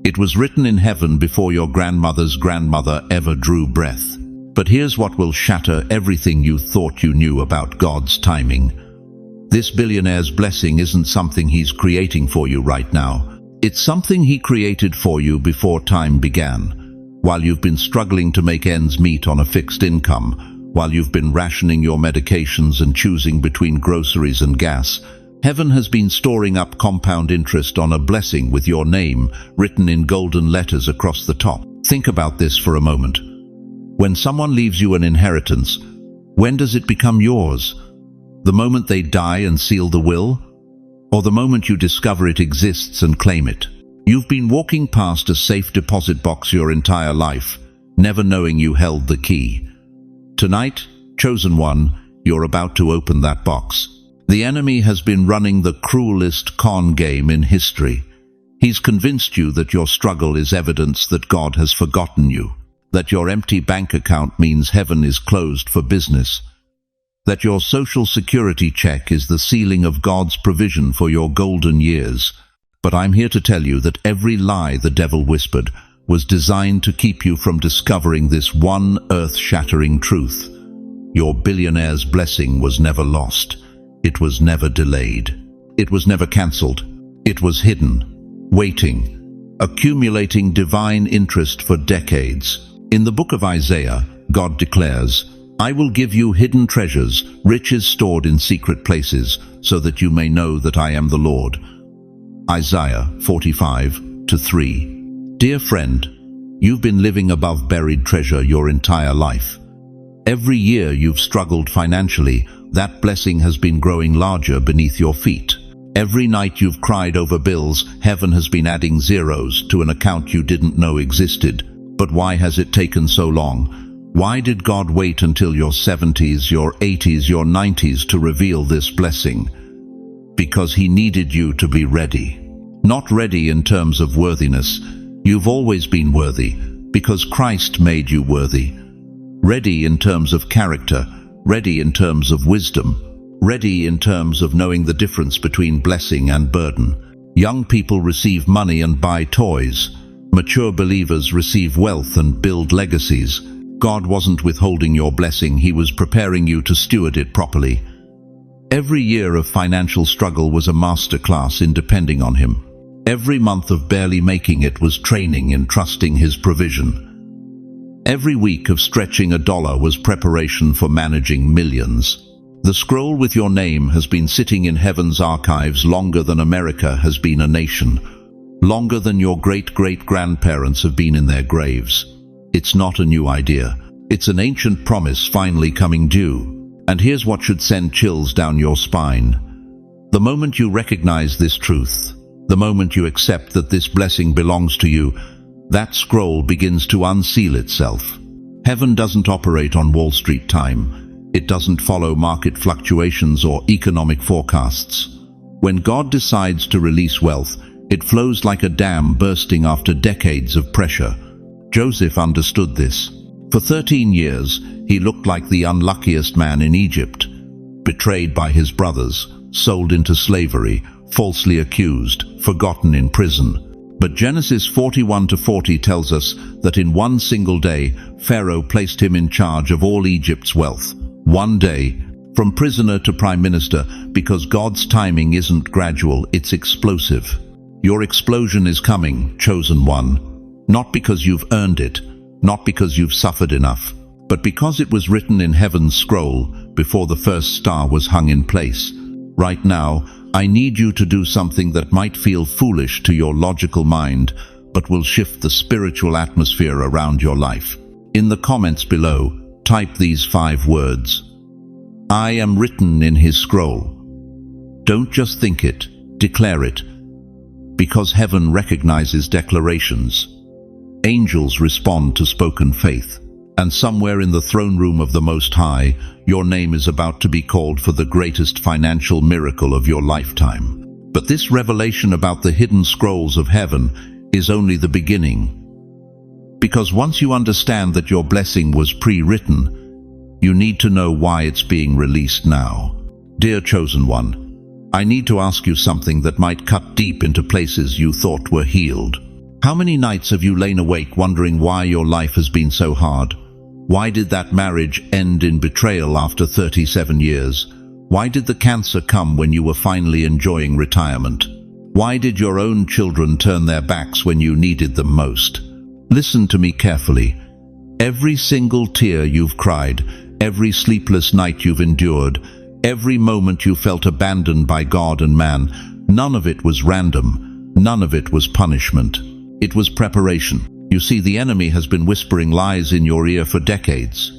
It was written in heaven before your grandmother's grandmother ever drew breath. But here's what will shatter everything you thought you knew about God's timing. This billionaire's blessing isn't something he's creating for you right now. It's something he created for you before time began. While you've been struggling to make ends meet on a fixed income, while you've been rationing your medications and choosing between groceries and gas, heaven has been storing up compound interest on a blessing with your name written in golden letters across the top. Think about this for a moment. When someone leaves you an inheritance, when does it become yours? The moment they die and seal the will? Or the moment you discover it exists and claim it? You've been walking past a safe deposit box your entire life, never knowing you held the key. Tonight, chosen one, you're about to open that box. The enemy has been running the cruelest con game in history. He's convinced you that your struggle is evidence that God has forgotten you, that your empty bank account means heaven is closed for business, that your social security check is the ceiling of God's provision for your golden years. But I'm here to tell you that every lie the devil whispered was designed to keep you from discovering this one earth-shattering truth. Your billionaire's blessing was never lost. It was never delayed. It was never cancelled. It was hidden, waiting, accumulating divine interest for decades. In the book of Isaiah, God declares, "I will give you hidden treasures, riches stored in secret places, so that you may know that I am the Lord." Isaiah 45:3. Dear friend, you've been living above buried treasure your entire life. Every year you've struggled financially, that blessing has been growing larger beneath your feet. Every night you've cried over bills, heaven has been adding zeros to an account you didn't know existed. But why has it taken so long? Why did God wait until your 70s, your 80s, your 90s to reveal this blessing? Because he needed you to be ready. Not ready in terms of worthiness. You've always been worthy, because Christ made you worthy. Ready in terms of character, ready in terms of wisdom, ready in terms of knowing the difference between blessing and burden. Young people receive money and buy toys. Mature believers receive wealth and build legacies. God wasn't withholding your blessing, he was preparing you to steward it properly. Every year of financial struggle was a masterclass in depending on him. Every month of barely making it was training in trusting his provision. Every week of stretching a dollar was preparation for managing millions. The scroll with your name has been sitting in heaven's archives longer than America has been a nation, longer than your great-great-grandparents have been in their graves. It's not a new idea. It's an ancient promise finally coming due. And here's what should send chills down your spine. The moment you recognize this truth, the moment you accept that this blessing belongs to you, that scroll begins to unseal itself. Heaven doesn't operate on Wall Street time. It doesn't follow market fluctuations or economic forecasts. When God decides to release wealth, it flows like a dam bursting after decades of pressure. Joseph understood this. For 13 years, he looked like the unluckiest man in Egypt, betrayed by his brothers, sold into slavery, falsely accused, forgotten in prison. But Genesis 41-40 tells us that in one single day, Pharaoh placed him in charge of all Egypt's wealth. One day, from prisoner to prime minister, because God's timing isn't gradual, it's explosive. Your explosion is coming, chosen one. Not because you've earned it, not because you've suffered enough, but because it was written in heaven's scroll before the first star was hung in place. Right now, I need you to do something that might feel foolish to your logical mind, but will shift the spiritual atmosphere around your life. In the comments below, type these 5 words. I am written in his scroll. Don't just think it, declare it. Because heaven recognizes declarations. Angels respond to spoken faith. And somewhere in the throne room of the Most High, your name is about to be called for the greatest financial miracle of your lifetime. But this revelation about the hidden scrolls of heaven, is only the beginning. Because once you understand that your blessing was pre-written, you need to know why it's being released now. Dear Chosen One, I need to ask you something that might cut deep into places you thought were healed. How many nights have you lain awake wondering why your life has been so hard? Why did that marriage end in betrayal after 37 years? Why did the cancer come when you were finally enjoying retirement? Why did your own children turn their backs when you needed them most? Listen to me carefully. Every single tear you've cried, every sleepless night you've endured, every moment you felt abandoned by God and man, none of it was random, none of it was punishment. It was preparation. You see, the enemy has been whispering lies in your ear for decades.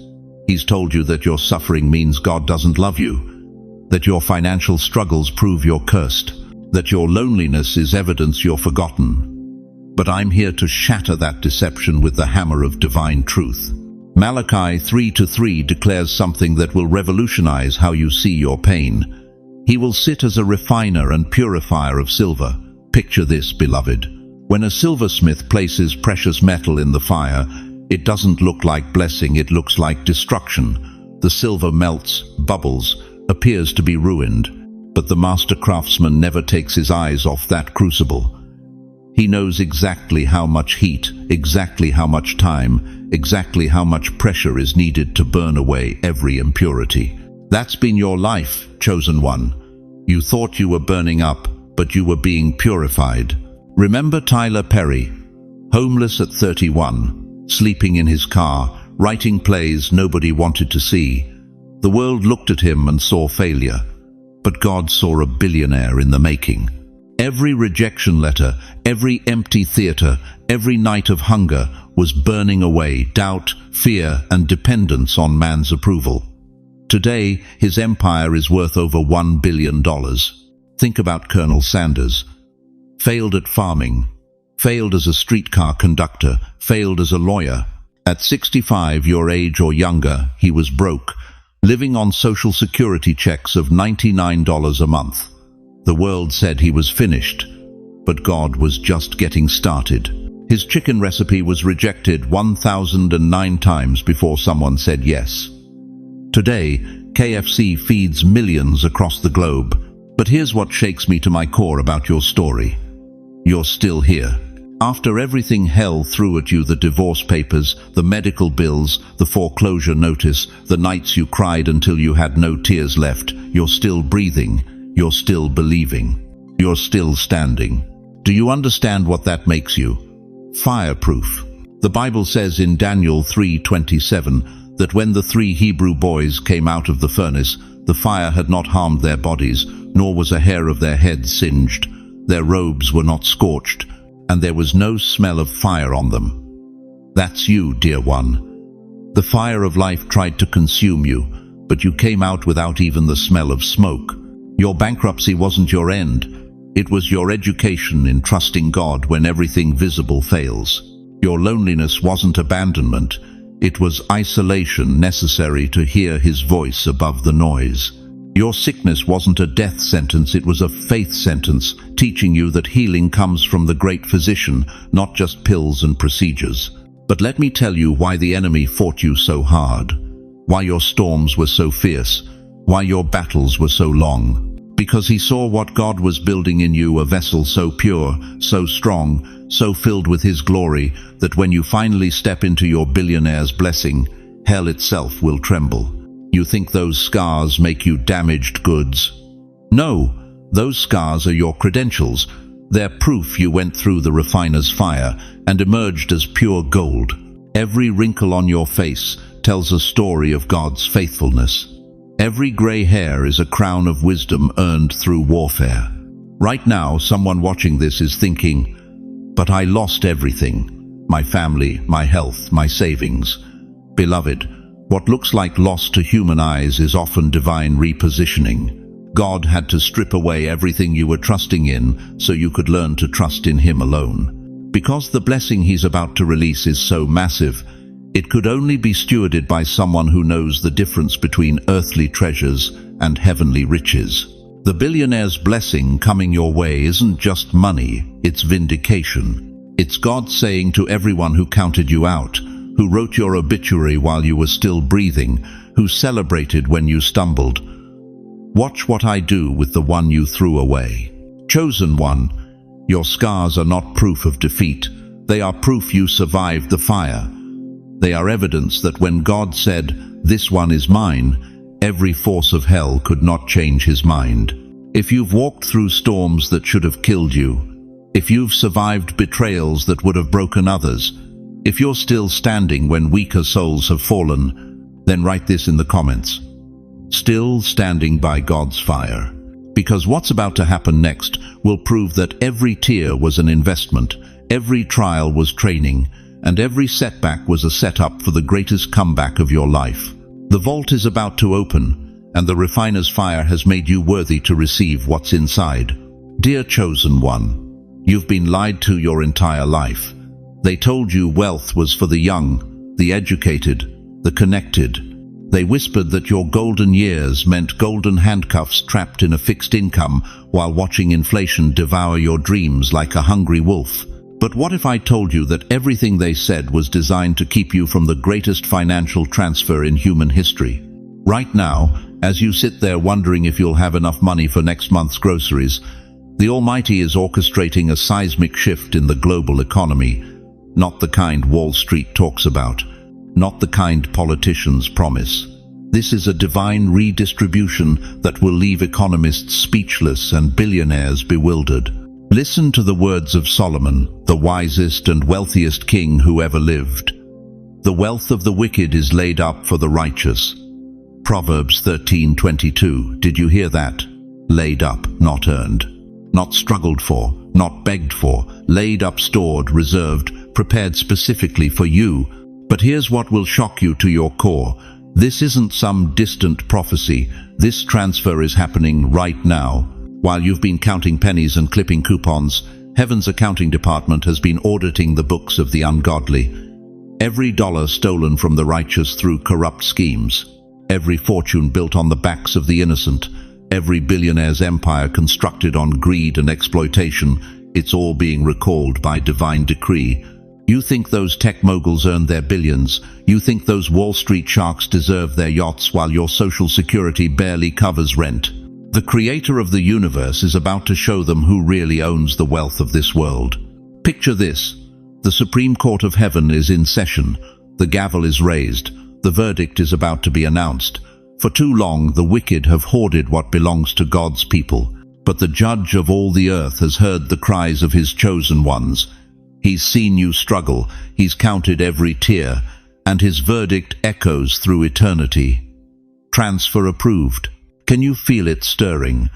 He's told you that your suffering means God doesn't love you, that your financial struggles prove you're cursed, that your loneliness is evidence you're forgotten. But I'm here to shatter that deception with the hammer of divine truth. Malachi 3:3 declares something that will revolutionize how you see your pain. He will sit as a refiner and purifier of silver. Picture this, beloved. When a silversmith places precious metal in the fire, it doesn't look like blessing, it looks like destruction. The silver melts, bubbles, appears to be ruined. But the master craftsman never takes his eyes off that crucible. He knows exactly how much heat, exactly how much time, exactly how much pressure is needed to burn away every impurity. That's been your life, Chosen One. You thought you were burning up, but you were being purified. Remember Tyler Perry, homeless at 31, sleeping in his car, writing plays nobody wanted to see. The world looked at him and saw failure, but God saw a billionaire in the making. Every rejection letter, every empty theater, every night of hunger was burning away doubt, fear, and dependence on man's approval. Today, his empire is worth over $1 billion. Think about Colonel Sanders. Failed at farming, failed as a streetcar conductor, failed as a lawyer. At 65, your age or younger, he was broke, living on Social Security checks of $99 a month. The world said he was finished, but God was just getting started. His chicken recipe was rejected 1,009 times before someone said yes. Today, KFC feeds millions across the globe. But here's what shakes me to my core about your story. You're still here. After everything hell threw at you, the divorce papers, the medical bills, the foreclosure notice, the nights you cried until you had no tears left, you're still breathing. You're still believing. You're still standing. Do you understand what that makes you? Fireproof. The Bible says in Daniel 3:27 that when the 3 Hebrew boys came out of the furnace, the fire had not harmed their bodies, nor was a hair of their heads singed. Their robes were not scorched, and there was no smell of fire on them. That's you, dear one. The fire of life tried to consume you, but you came out without even the smell of smoke. Your bankruptcy wasn't your end. It was your education in trusting God when everything visible fails. Your loneliness wasn't abandonment. It was isolation necessary to hear His voice above the noise. Your sickness wasn't a death sentence, it was a faith sentence, teaching you that healing comes from the great physician, not just pills and procedures. But let me tell you why the enemy fought you so hard, why your storms were so fierce, why your battles were so long. Because he saw what God was building in you, a vessel so pure, so strong, so filled with His glory, that when you finally step into your billionaire's blessing, hell itself will tremble. You think those scars make you damaged goods? No, those scars are your credentials. They're proof you went through the refiner's fire and emerged as pure gold. Every wrinkle on your face tells a story of God's faithfulness. Every gray hair is a crown of wisdom earned through warfare. Right now, someone watching this is thinking, but I lost everything. My family, my health, my savings. Beloved, what looks like loss to human eyes is often divine repositioning. God had to strip away everything you were trusting in so you could learn to trust in Him alone. Because the blessing He's about to release is so massive, it could only be stewarded by someone who knows the difference between earthly treasures and heavenly riches. The billionaire's blessing coming your way isn't just money, it's vindication. It's God saying to everyone who counted you out, who wrote your obituary while you were still breathing, who celebrated when you stumbled, watch what I do with the one you threw away. Chosen one, your scars are not proof of defeat. They are proof you survived the fire. They are evidence that when God said, "This one is mine," every force of hell could not change his mind. If you've walked through storms that should have killed you, if you've survived betrayals that would have broken others, if you're still standing when weaker souls have fallen, then write this in the comments. Still standing by God's fire. Because what's about to happen next will prove that every tear was an investment, every trial was training, and every setback was a setup for the greatest comeback of your life. The vault is about to open, and the refiner's fire has made you worthy to receive what's inside. Dear chosen one, you've been lied to your entire life. They told you wealth was for the young, the educated, the connected. They whispered that your golden years meant golden handcuffs trapped in a fixed income while watching inflation devour your dreams like a hungry wolf. But what if I told you that everything they said was designed to keep you from the greatest financial transfer in human history? Right now, as you sit there wondering if you'll have enough money for next month's groceries, the Almighty is orchestrating a seismic shift in the global economy, not the kind Wall Street talks about, not the kind politicians promise. This is a divine redistribution that will leave economists speechless and billionaires bewildered. Listen to the words of Solomon, the wisest and wealthiest king who ever lived. The wealth of the wicked is laid up for the righteous. Proverbs 13:22. Did you hear that? Laid up, not earned. Not struggled for, not begged for. Laid up, stored, reserved, prepared specifically for you. But here's what will shock you to your core. This isn't some distant prophecy. This transfer is happening right now. While you've been counting pennies and clipping coupons, Heaven's accounting department has been auditing the books of the ungodly. Every dollar stolen from the righteous through corrupt schemes, every fortune built on the backs of the innocent, every billionaire's empire constructed on greed and exploitation, it's all being recalled by divine decree. You think those tech moguls earn their billions. You think those Wall Street sharks deserve their yachts while your Social Security barely covers rent. The creator of the universe is about to show them who really owns the wealth of this world. Picture this. The Supreme Court of Heaven is in session. The gavel is raised. The verdict is about to be announced. For too long, the wicked have hoarded what belongs to God's people. But the Judge of all the earth has heard the cries of his chosen ones. He's seen you struggle. He's counted every tear. And his verdict echoes through eternity. Transfer approved. Can you feel it stirring?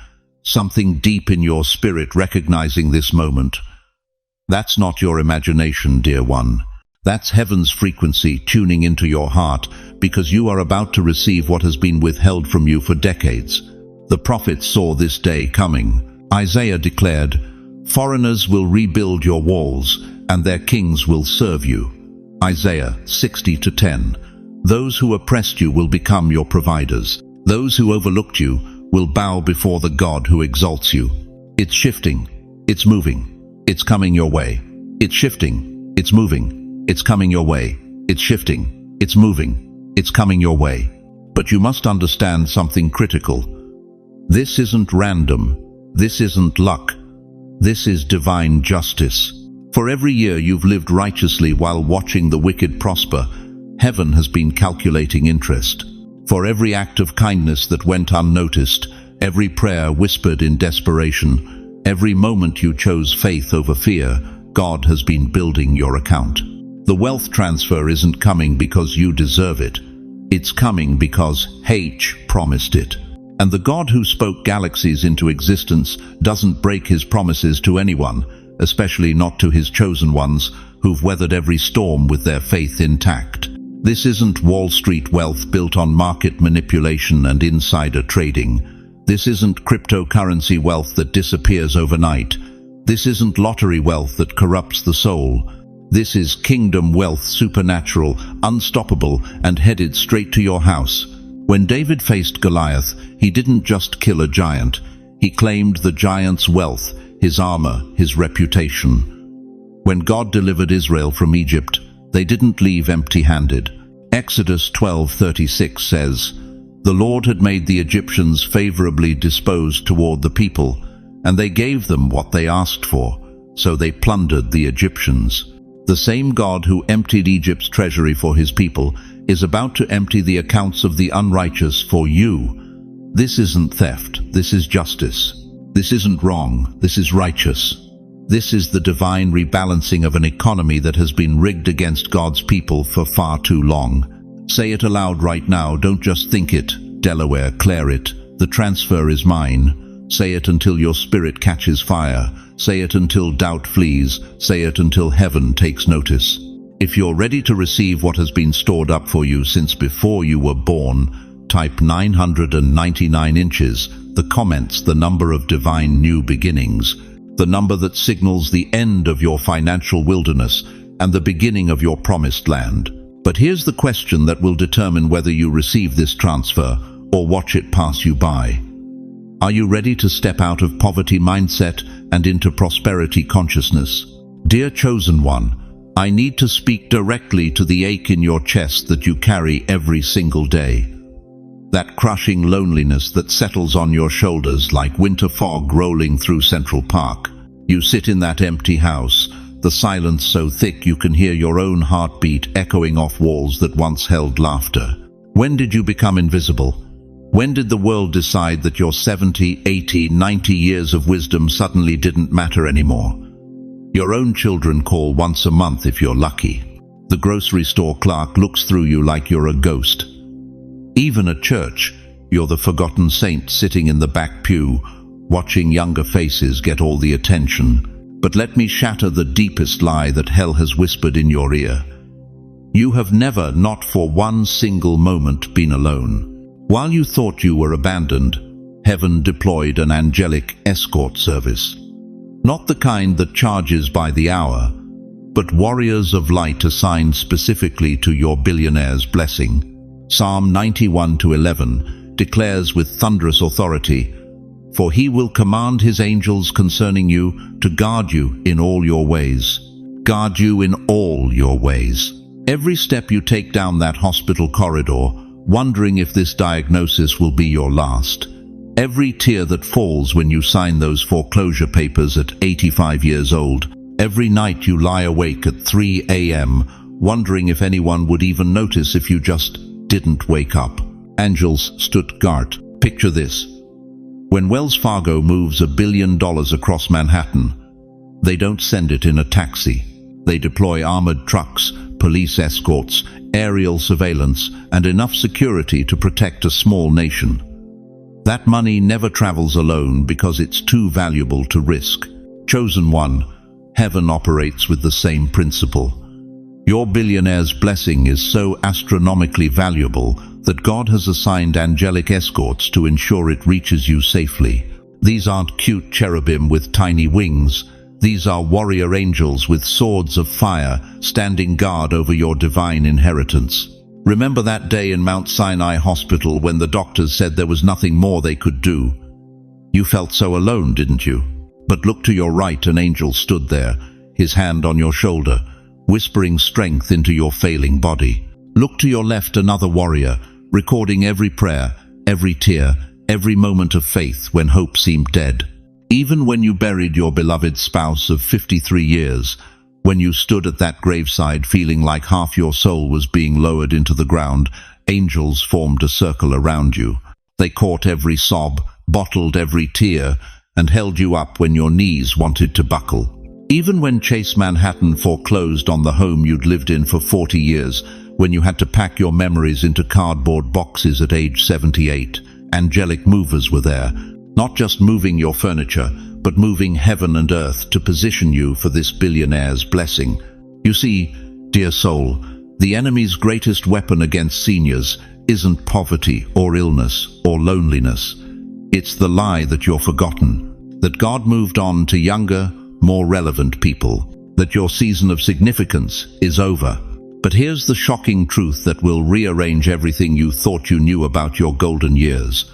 Something deep in your spirit recognizing this moment. That's not your imagination, dear one. That's heaven's frequency tuning into your heart, because you are about to receive what has been withheld from you for decades. The prophets saw this day coming. Isaiah declared, "Foreigners will rebuild your walls, and their kings will serve you." Isaiah 60:10. Those who oppressed you will become your providers. Those who overlooked you will bow before the God who exalts you. It's shifting. It's moving. It's coming your way. It's shifting. It's moving. It's coming your way. It's shifting. It's moving. It's coming your way. But you must understand something critical. This isn't random. This isn't luck. This is divine justice. For every year you've lived righteously while watching the wicked prosper, heaven has been calculating interest. For every act of kindness that went unnoticed, every prayer whispered in desperation, every moment you chose faith over fear, God has been building your account. The wealth transfer isn't coming because you deserve it. It's coming because H promised it. And the God who spoke galaxies into existence doesn't break his promises to anyone, especially not to his chosen ones who've weathered every storm with their faith intact. This isn't Wall Street wealth built on market manipulation and insider trading. This isn't cryptocurrency wealth that disappears overnight. This isn't lottery wealth that corrupts the soul. This is kingdom wealth, supernatural, unstoppable, and headed straight to your house. When David faced Goliath, he didn't just kill a giant. He claimed the giant's wealth, his armor, his reputation. When God delivered Israel from Egypt, they didn't leave empty-handed. Exodus 12:36 says, "The Lord had made the Egyptians favorably disposed toward the people, and they gave them what they asked for, so they plundered the Egyptians." The same God who emptied Egypt's treasury for his people is about to empty the accounts of the unrighteous for you. This isn't theft, this is justice. This isn't wrong, this is righteous. This is the divine rebalancing of an economy that has been rigged against God's people for far too long. Say it aloud right now, don't just think it. Delaware, declare it. The transfer is mine. Say it until your spirit catches fire. Say it until doubt flees. Say it until heaven takes notice. If you're ready to receive what has been stored up for you since before you were born, type 999 inches, the comments, the number of divine new beginnings, the number that signals the end of your financial wilderness and the beginning of your promised land. But here's the question that will determine whether you receive this transfer or watch it pass you by. Are you ready to step out of poverty mindset and into prosperity consciousness? Dear chosen one, I need to speak directly to the ache in your chest that you carry every single day. That crushing loneliness that settles on your shoulders like winter fog rolling through Central Park. You sit in that empty house, the silence so thick you can hear your own heartbeat echoing off walls that once held laughter. When did you become invisible? When did the world decide that your 70, 80, 90 years of wisdom suddenly didn't matter anymore? Your own children call once a month if you're lucky. The grocery store clerk looks through you like you're a ghost. Even at church, you're the forgotten saint sitting in the back pew, watching younger faces get all the attention. But let me shatter the deepest lie that hell has whispered in your ear. You have never, not for one single moment, been alone. While you thought you were abandoned, heaven deployed an angelic escort service. Not the kind that charges by the hour, but warriors of light assigned specifically to your billionaire's blessing. Psalm 91:11 declares with thunderous authority, "For he will command his angels concerning you to guard you in all your ways." Guard you in all your ways. Every step you take down that hospital corridor, wondering if this diagnosis will be your last. Every tear that falls when you sign those foreclosure papers at 85 years old. Every night you lie awake at 3 a.m., wondering if anyone would even notice if you just didn't wake up. Angels, Stuttgart. Picture this. When Wells Fargo moves $1 billion across Manhattan, they don't send it in a taxi. They deploy armored trucks, police escorts, aerial surveillance, and enough security to protect a small nation. That money never travels alone because it's too valuable to risk. Chosen one, heaven operates with the same principle. Your billionaire's blessing is so astronomically valuable that God has assigned angelic escorts to ensure it reaches you safely. These aren't cute cherubim with tiny wings. These are warrior angels with swords of fire standing guard over your divine inheritance. Remember that day in Mount Sinai Hospital when the doctors said there was nothing more they could do? You felt so alone, didn't you? But look to your right, an angel stood there, his hand on your shoulder, whispering strength into your failing body. Look to your left, another warrior, recording every prayer, every tear, every moment of faith when hope seemed dead. Even when you buried your beloved spouse of 53 years, when you stood at that graveside feeling like half your soul was being lowered into the ground, angels formed a circle around you. They caught every sob, bottled every tear, and held you up when your knees wanted to buckle. Even when Chase Manhattan foreclosed on the home you'd lived in for 40 years, when you had to pack your memories into cardboard boxes at age 78, angelic movers were there, not just moving your furniture, but moving heaven and earth to position you for this billionaire's blessing. You see, dear soul, the enemy's greatest weapon against seniors isn't poverty or illness or loneliness. It's the lie that you're forgotten, that God moved on to younger, more relevant people, that your season of significance is over. But here's the shocking truth that will rearrange everything you thought you knew about your golden years.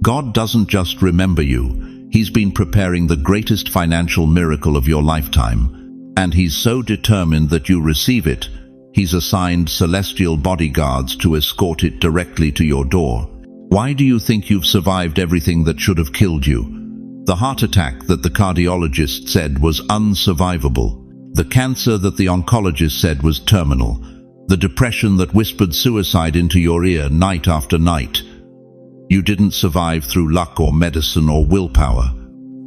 God doesn't just remember you. He's been preparing the greatest financial miracle of your lifetime. And he's so determined that you receive it, he's assigned celestial bodyguards to escort it directly to your door. Why do you think you've survived everything that should have killed you? The heart attack that the cardiologist said was unsurvivable. The cancer that the oncologist said was terminal. The depression that whispered suicide into your ear night after night. You didn't survive through luck or medicine or willpower.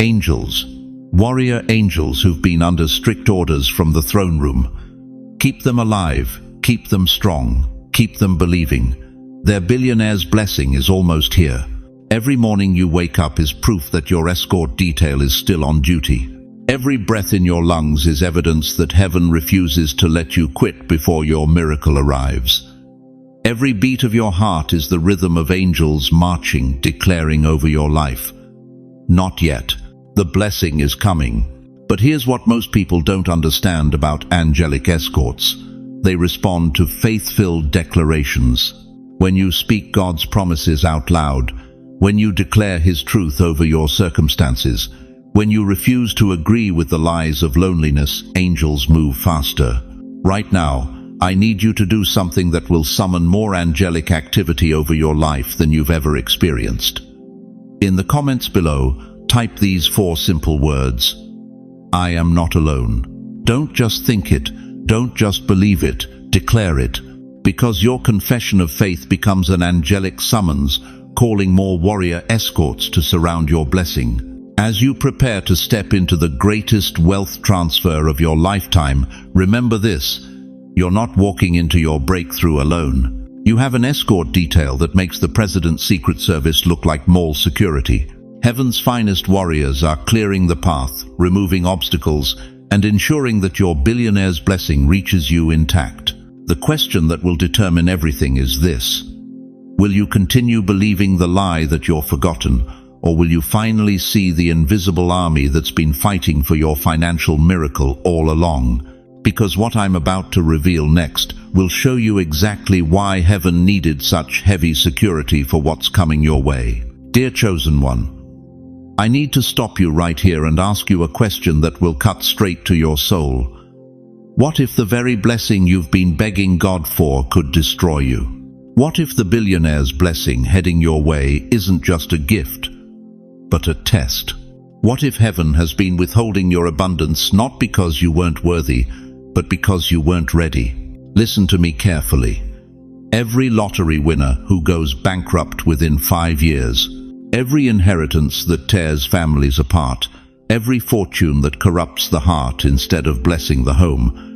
Angels, warrior angels who've been under strict orders from the throne room. Keep them alive, keep them strong, keep them believing. Their billionaire's blessing is almost here. Every morning you wake up is proof that your escort detail is still on duty. Every breath in your lungs is evidence that heaven refuses to let you quit before your miracle arrives. Every beat of your heart is the rhythm of angels marching, declaring over your life. Not yet. The blessing is coming. But here's what most people don't understand about angelic escorts. They respond to faith-filled declarations. When you speak God's promises out loud, when you declare His truth over your circumstances, when you refuse to agree with the lies of loneliness, angels move faster. Right now, I need you to do something that will summon more angelic activity over your life than you've ever experienced. In the comments below, type these 4 simple words. I am not alone. Don't just think it, don't just believe it, declare it. Because your confession of faith becomes an angelic summons, calling more warrior escorts to surround your blessing. As you prepare to step into the greatest wealth transfer of your lifetime, remember this: you're not walking into your breakthrough alone. You have an escort detail that makes the President's Secret Service look like mall security. Heaven's finest warriors are clearing the path, removing obstacles, and ensuring that your billionaire's blessing reaches you intact. The question that will determine everything is this: will you continue believing the lie that you're forgotten, or will you finally see the invisible army that's been fighting for your financial miracle all along? Because what I'm about to reveal next will show you exactly why heaven needed such heavy security for what's coming your way. Dear chosen one, I need to stop you right here and ask you a question that will cut straight to your soul. What if the very blessing you've been begging God for could destroy you? What if the billionaire's blessing heading your way isn't just a gift, but a test? What if heaven has been withholding your abundance not because you weren't worthy, but because you weren't ready? Listen to me carefully. Every lottery winner who goes bankrupt within 5 years, every inheritance that tears families apart, every fortune that corrupts the heart instead of blessing the home,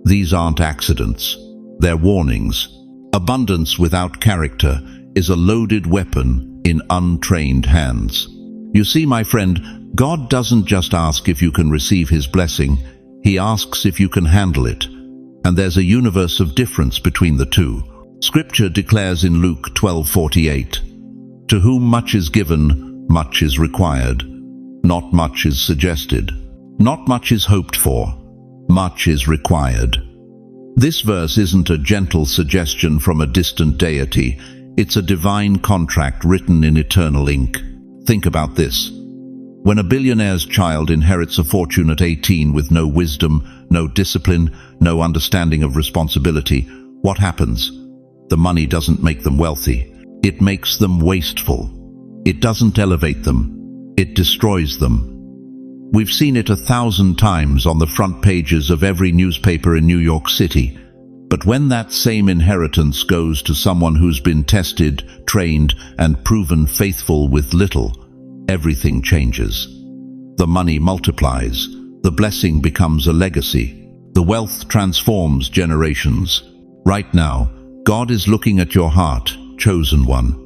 these aren't accidents, they're warnings. Abundance without character is a loaded weapon in untrained hands. You see, my friend, God doesn't just ask if you can receive His blessing, He asks if you can handle it. And there's a universe of difference between the two. Scripture declares in Luke 12:48, "To whom much is given, much is required. Not much is suggested. Not much is hoped for. Much is required." This verse isn't a gentle suggestion from a distant deity. It's a divine contract written in eternal ink. Think about this. When a billionaire's child inherits a fortune at 18 with no wisdom, no discipline, no understanding of responsibility, what happens? The money doesn't make them wealthy. It makes them wasteful. It doesn't elevate them. It destroys them. We've seen it 1,000 times on the front pages of every newspaper in New York City. But when that same inheritance goes to someone who's been tested, trained, and proven faithful with little, everything changes. The money multiplies. The blessing becomes a legacy. The wealth transforms generations. Right now, God is looking at your heart, chosen one.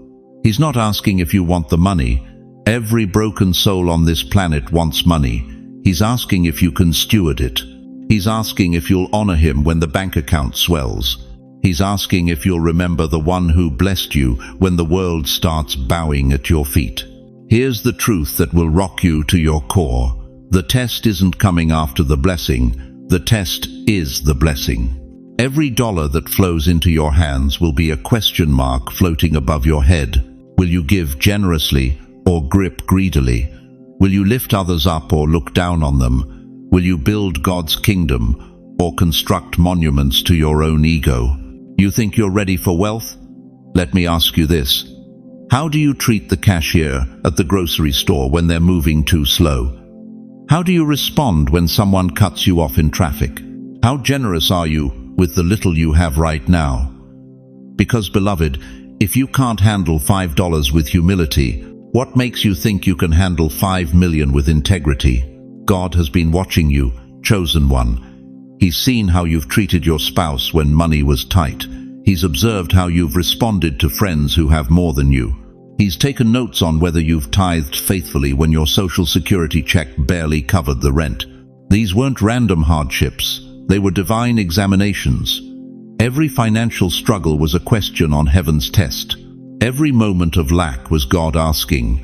He's not asking if you want the money. Every broken soul on this planet wants money. He's asking if you can steward it. He's asking if you'll honor Him when the bank account swells. He's asking if you'll remember the one who blessed you when the world starts bowing at your feet. Here's the truth that will rock you to your core. The test isn't coming after the blessing. The test is the blessing. Every dollar that flows into your hands will be a question mark floating above your head. Will you give generously or grip greedily? Will you lift others up or look down on them? Will you build God's kingdom or construct monuments to your own ego? You think you're ready for wealth? Let me ask you this. How do you treat the cashier at the grocery store when they're moving too slow? How do you respond when someone cuts you off in traffic? How generous are you with the little you have right now? Because, beloved, if you can't handle $5 with humility, what makes you think you can handle 5 million with integrity? God has been watching you, chosen one. He's seen how you've treated your spouse when money was tight. He's observed how you've responded to friends who have more than you. He's taken notes on whether you've tithed faithfully when your social security check barely covered the rent. These weren't random hardships. They were divine examinations. Every financial struggle was a question on heaven's test. Every moment of lack was God asking,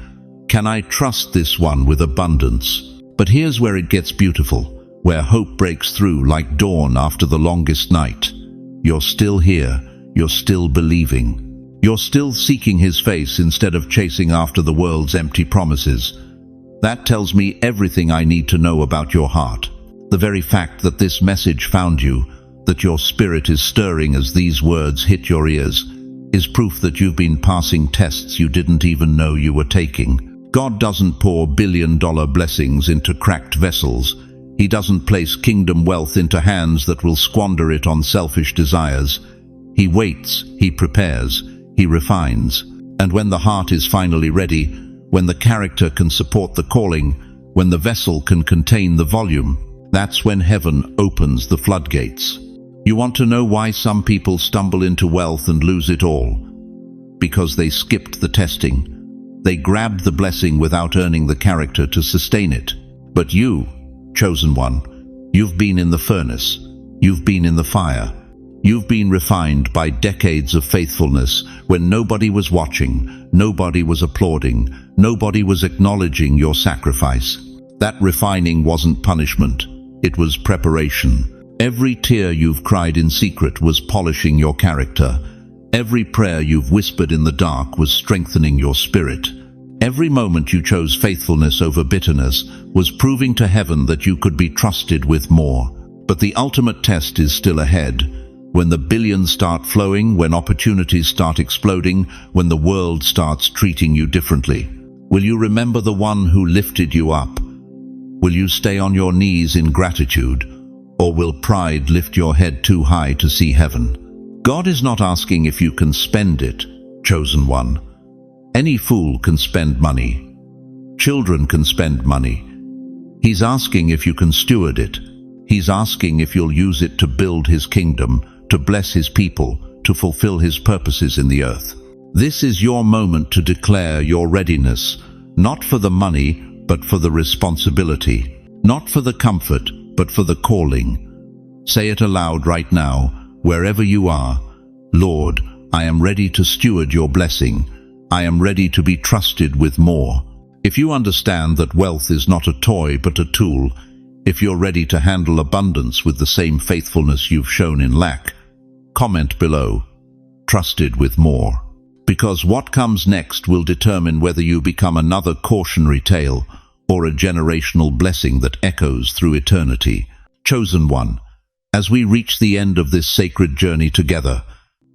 "Can I trust this one with abundance?" But here's where it gets beautiful, where hope breaks through like dawn after the longest night. You're still here. You're still believing. You're still seeking His face instead of chasing after the world's empty promises. That tells me everything I need to know about your heart. The very fact that this message found you, that your spirit is stirring as these words hit your ears, is proof that you've been passing tests you didn't even know you were taking. God doesn't pour billion-dollar blessings into cracked vessels. He doesn't place kingdom wealth into hands that will squander it on selfish desires. He waits, He prepares, He refines. And when the heart is finally ready, when the character can support the calling, when the vessel can contain the volume, that's when heaven opens the floodgates. You want to know why some people stumble into wealth and lose it all? Because they skipped the testing. They grabbed the blessing without earning the character to sustain it. But you, chosen one, you've been in the furnace. You've been in the fire. You've been refined by decades of faithfulness when nobody was watching, nobody was applauding, nobody was acknowledging your sacrifice. That refining wasn't punishment. It was preparation. Every tear you've cried in secret was polishing your character. Every prayer you've whispered in the dark was strengthening your spirit. Every moment you chose faithfulness over bitterness was proving to heaven that you could be trusted with more. But the ultimate test is still ahead. When the billions start flowing, when opportunities start exploding, when the world starts treating you differently, will you remember the one who lifted you up? Will you stay on your knees in gratitude? Or will pride lift your head too high to see heaven? God is not asking if you can spend it, chosen one. Any fool can spend money. Children can spend money. He's asking if you can steward it. He's asking if you'll use it to build His kingdom, to bless His people, to fulfill His purposes in the earth. This is your moment to declare your readiness, not for the money, but for the responsibility, not for the comfort, but for the calling. Say it aloud right now, wherever you are. Lord, I am ready to steward your blessing. I am ready to be trusted with more. If you understand that wealth is not a toy but a tool, if you're ready to handle abundance with the same faithfulness you've shown in lack, comment below, trusted with more. Because what comes next will determine whether you become another cautionary tale or a generational blessing that echoes through eternity. Chosen one, as we reach the end of this sacred journey together,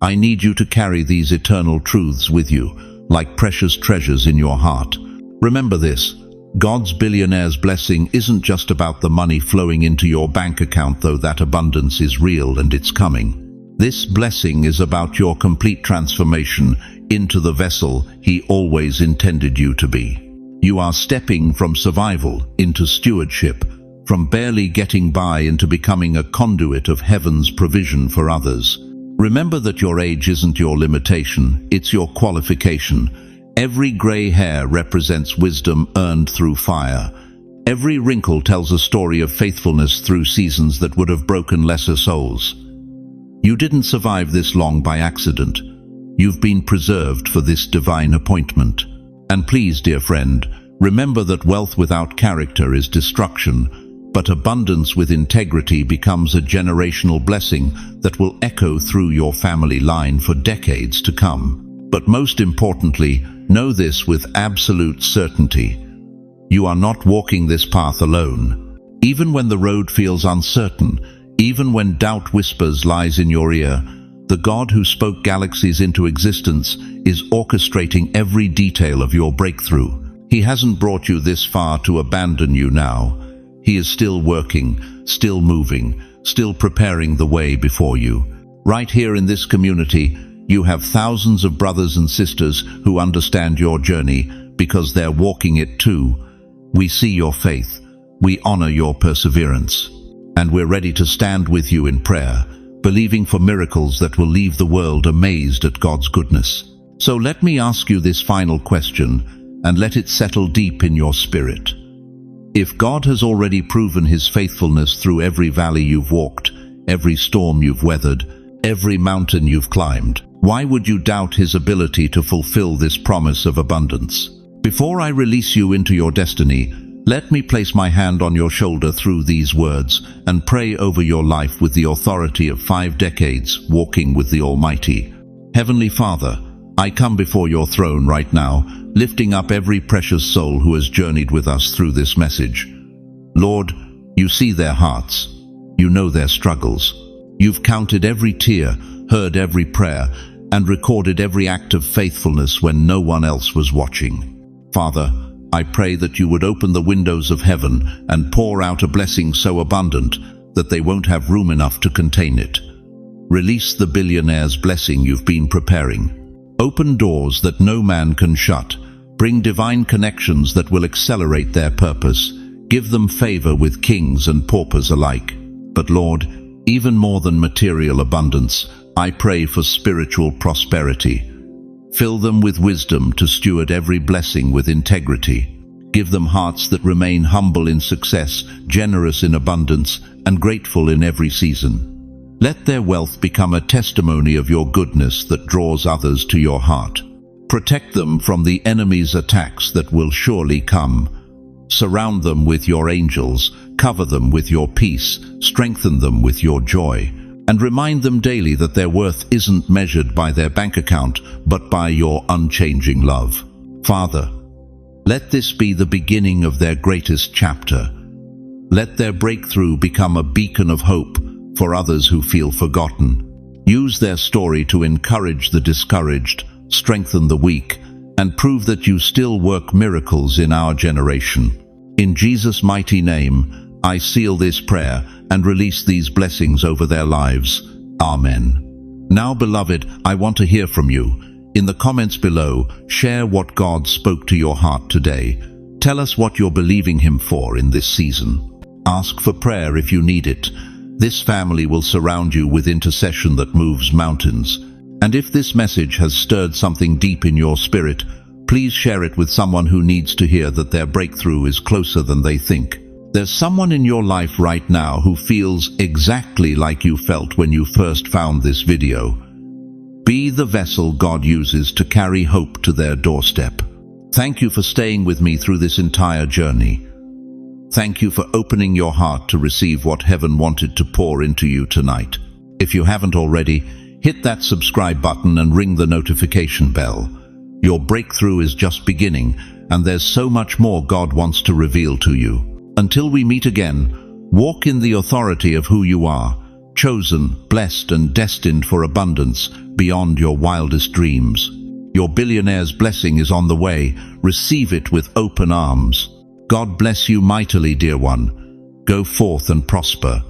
I need you to carry these eternal truths with you, like precious treasures in your heart. Remember this, God's billionaire's blessing isn't just about the money flowing into your bank account, though that abundance is real and it's coming. This blessing is about your complete transformation into the vessel He always intended you to be. You are stepping from survival into stewardship, from barely getting by into becoming a conduit of heaven's provision for others. Remember that your age isn't your limitation, it's your qualification. Every gray hair represents wisdom earned through fire. Every wrinkle tells a story of faithfulness through seasons that would have broken lesser souls. You didn't survive this long by accident. You've been preserved for this divine appointment. And please, dear friend, remember that wealth without character is destruction, but abundance with integrity becomes a generational blessing that will echo through your family line for decades to come. But most importantly, know this with absolute certainty. You are not walking this path alone. Even when the road feels uncertain, even when doubt whispers lies in your ear, the God who spoke galaxies into existence is orchestrating every detail of your breakthrough. He hasn't brought you this far to abandon you now. He is still working, still moving, still preparing the way before you. Right here in this community, you have thousands of brothers and sisters who understand your journey because they're walking it too. We see your faith, we honor your perseverance, and we're ready to stand with you in prayer, believing for miracles that will leave the world amazed at God's goodness. So let me ask you this final question, and let it settle deep in your spirit. If God has already proven his faithfulness through every valley you've walked, every storm you've weathered, every mountain you've climbed, why would you doubt his ability to fulfill this promise of abundance? Before I release you into your destiny, let me place my hand on your shoulder through these words and pray over your life with the authority of 5 decades walking with the Almighty. Heavenly Father, I come before your throne right now, lifting up every precious soul who has journeyed with us through this message. Lord, you see their hearts. You know their struggles. You've counted every tear, heard every prayer, and recorded every act of faithfulness when no one else was watching. Father, I pray that you would open the windows of heaven and pour out a blessing so abundant that they won't have room enough to contain it. Release the billionaire's blessing you've been preparing. Open doors that no man can shut. Bring divine connections that will accelerate their purpose. Give them favor with kings and paupers alike. But Lord, even more than material abundance, I pray for spiritual prosperity. Fill them with wisdom to steward every blessing with integrity. Give them hearts that remain humble in success, generous in abundance, and grateful in every season. Let their wealth become a testimony of your goodness that draws others to your heart. Protect them from the enemy's attacks that will surely come. Surround them with your angels, cover them with your peace, strengthen them with your joy, and remind them daily that their worth isn't measured by their bank account, but by your unchanging love. Father, let this be the beginning of their greatest chapter. Let their breakthrough become a beacon of hope for others who feel forgotten. Use their story to encourage the discouraged, strengthen the weak, and prove that you still work miracles in our generation. In Jesus' mighty name, I seal this prayer and release these blessings over their lives. Amen. Now, beloved, I want to hear from you. In the comments below, share what God spoke to your heart today. Tell us what you're believing him for in this season. Ask for prayer if you need it. This family will surround you with intercession that moves mountains. And if this message has stirred something deep in your spirit, please share it with someone who needs to hear that their breakthrough is closer than they think. There's someone in your life right now who feels exactly like you felt when you first found this video. Be the vessel God uses to carry hope to their doorstep. Thank you for staying with me through this entire journey. Thank you for opening your heart to receive what heaven wanted to pour into you tonight. If you haven't already, hit that subscribe button and ring the notification bell. Your breakthrough is just beginning, and there's so much more God wants to reveal to you. Until we meet again, walk in the authority of who you are, chosen, blessed, and destined for abundance beyond your wildest dreams. Your billionaire's blessing is on the way. Receive it with open arms. God bless you mightily, dear one. Go forth and prosper.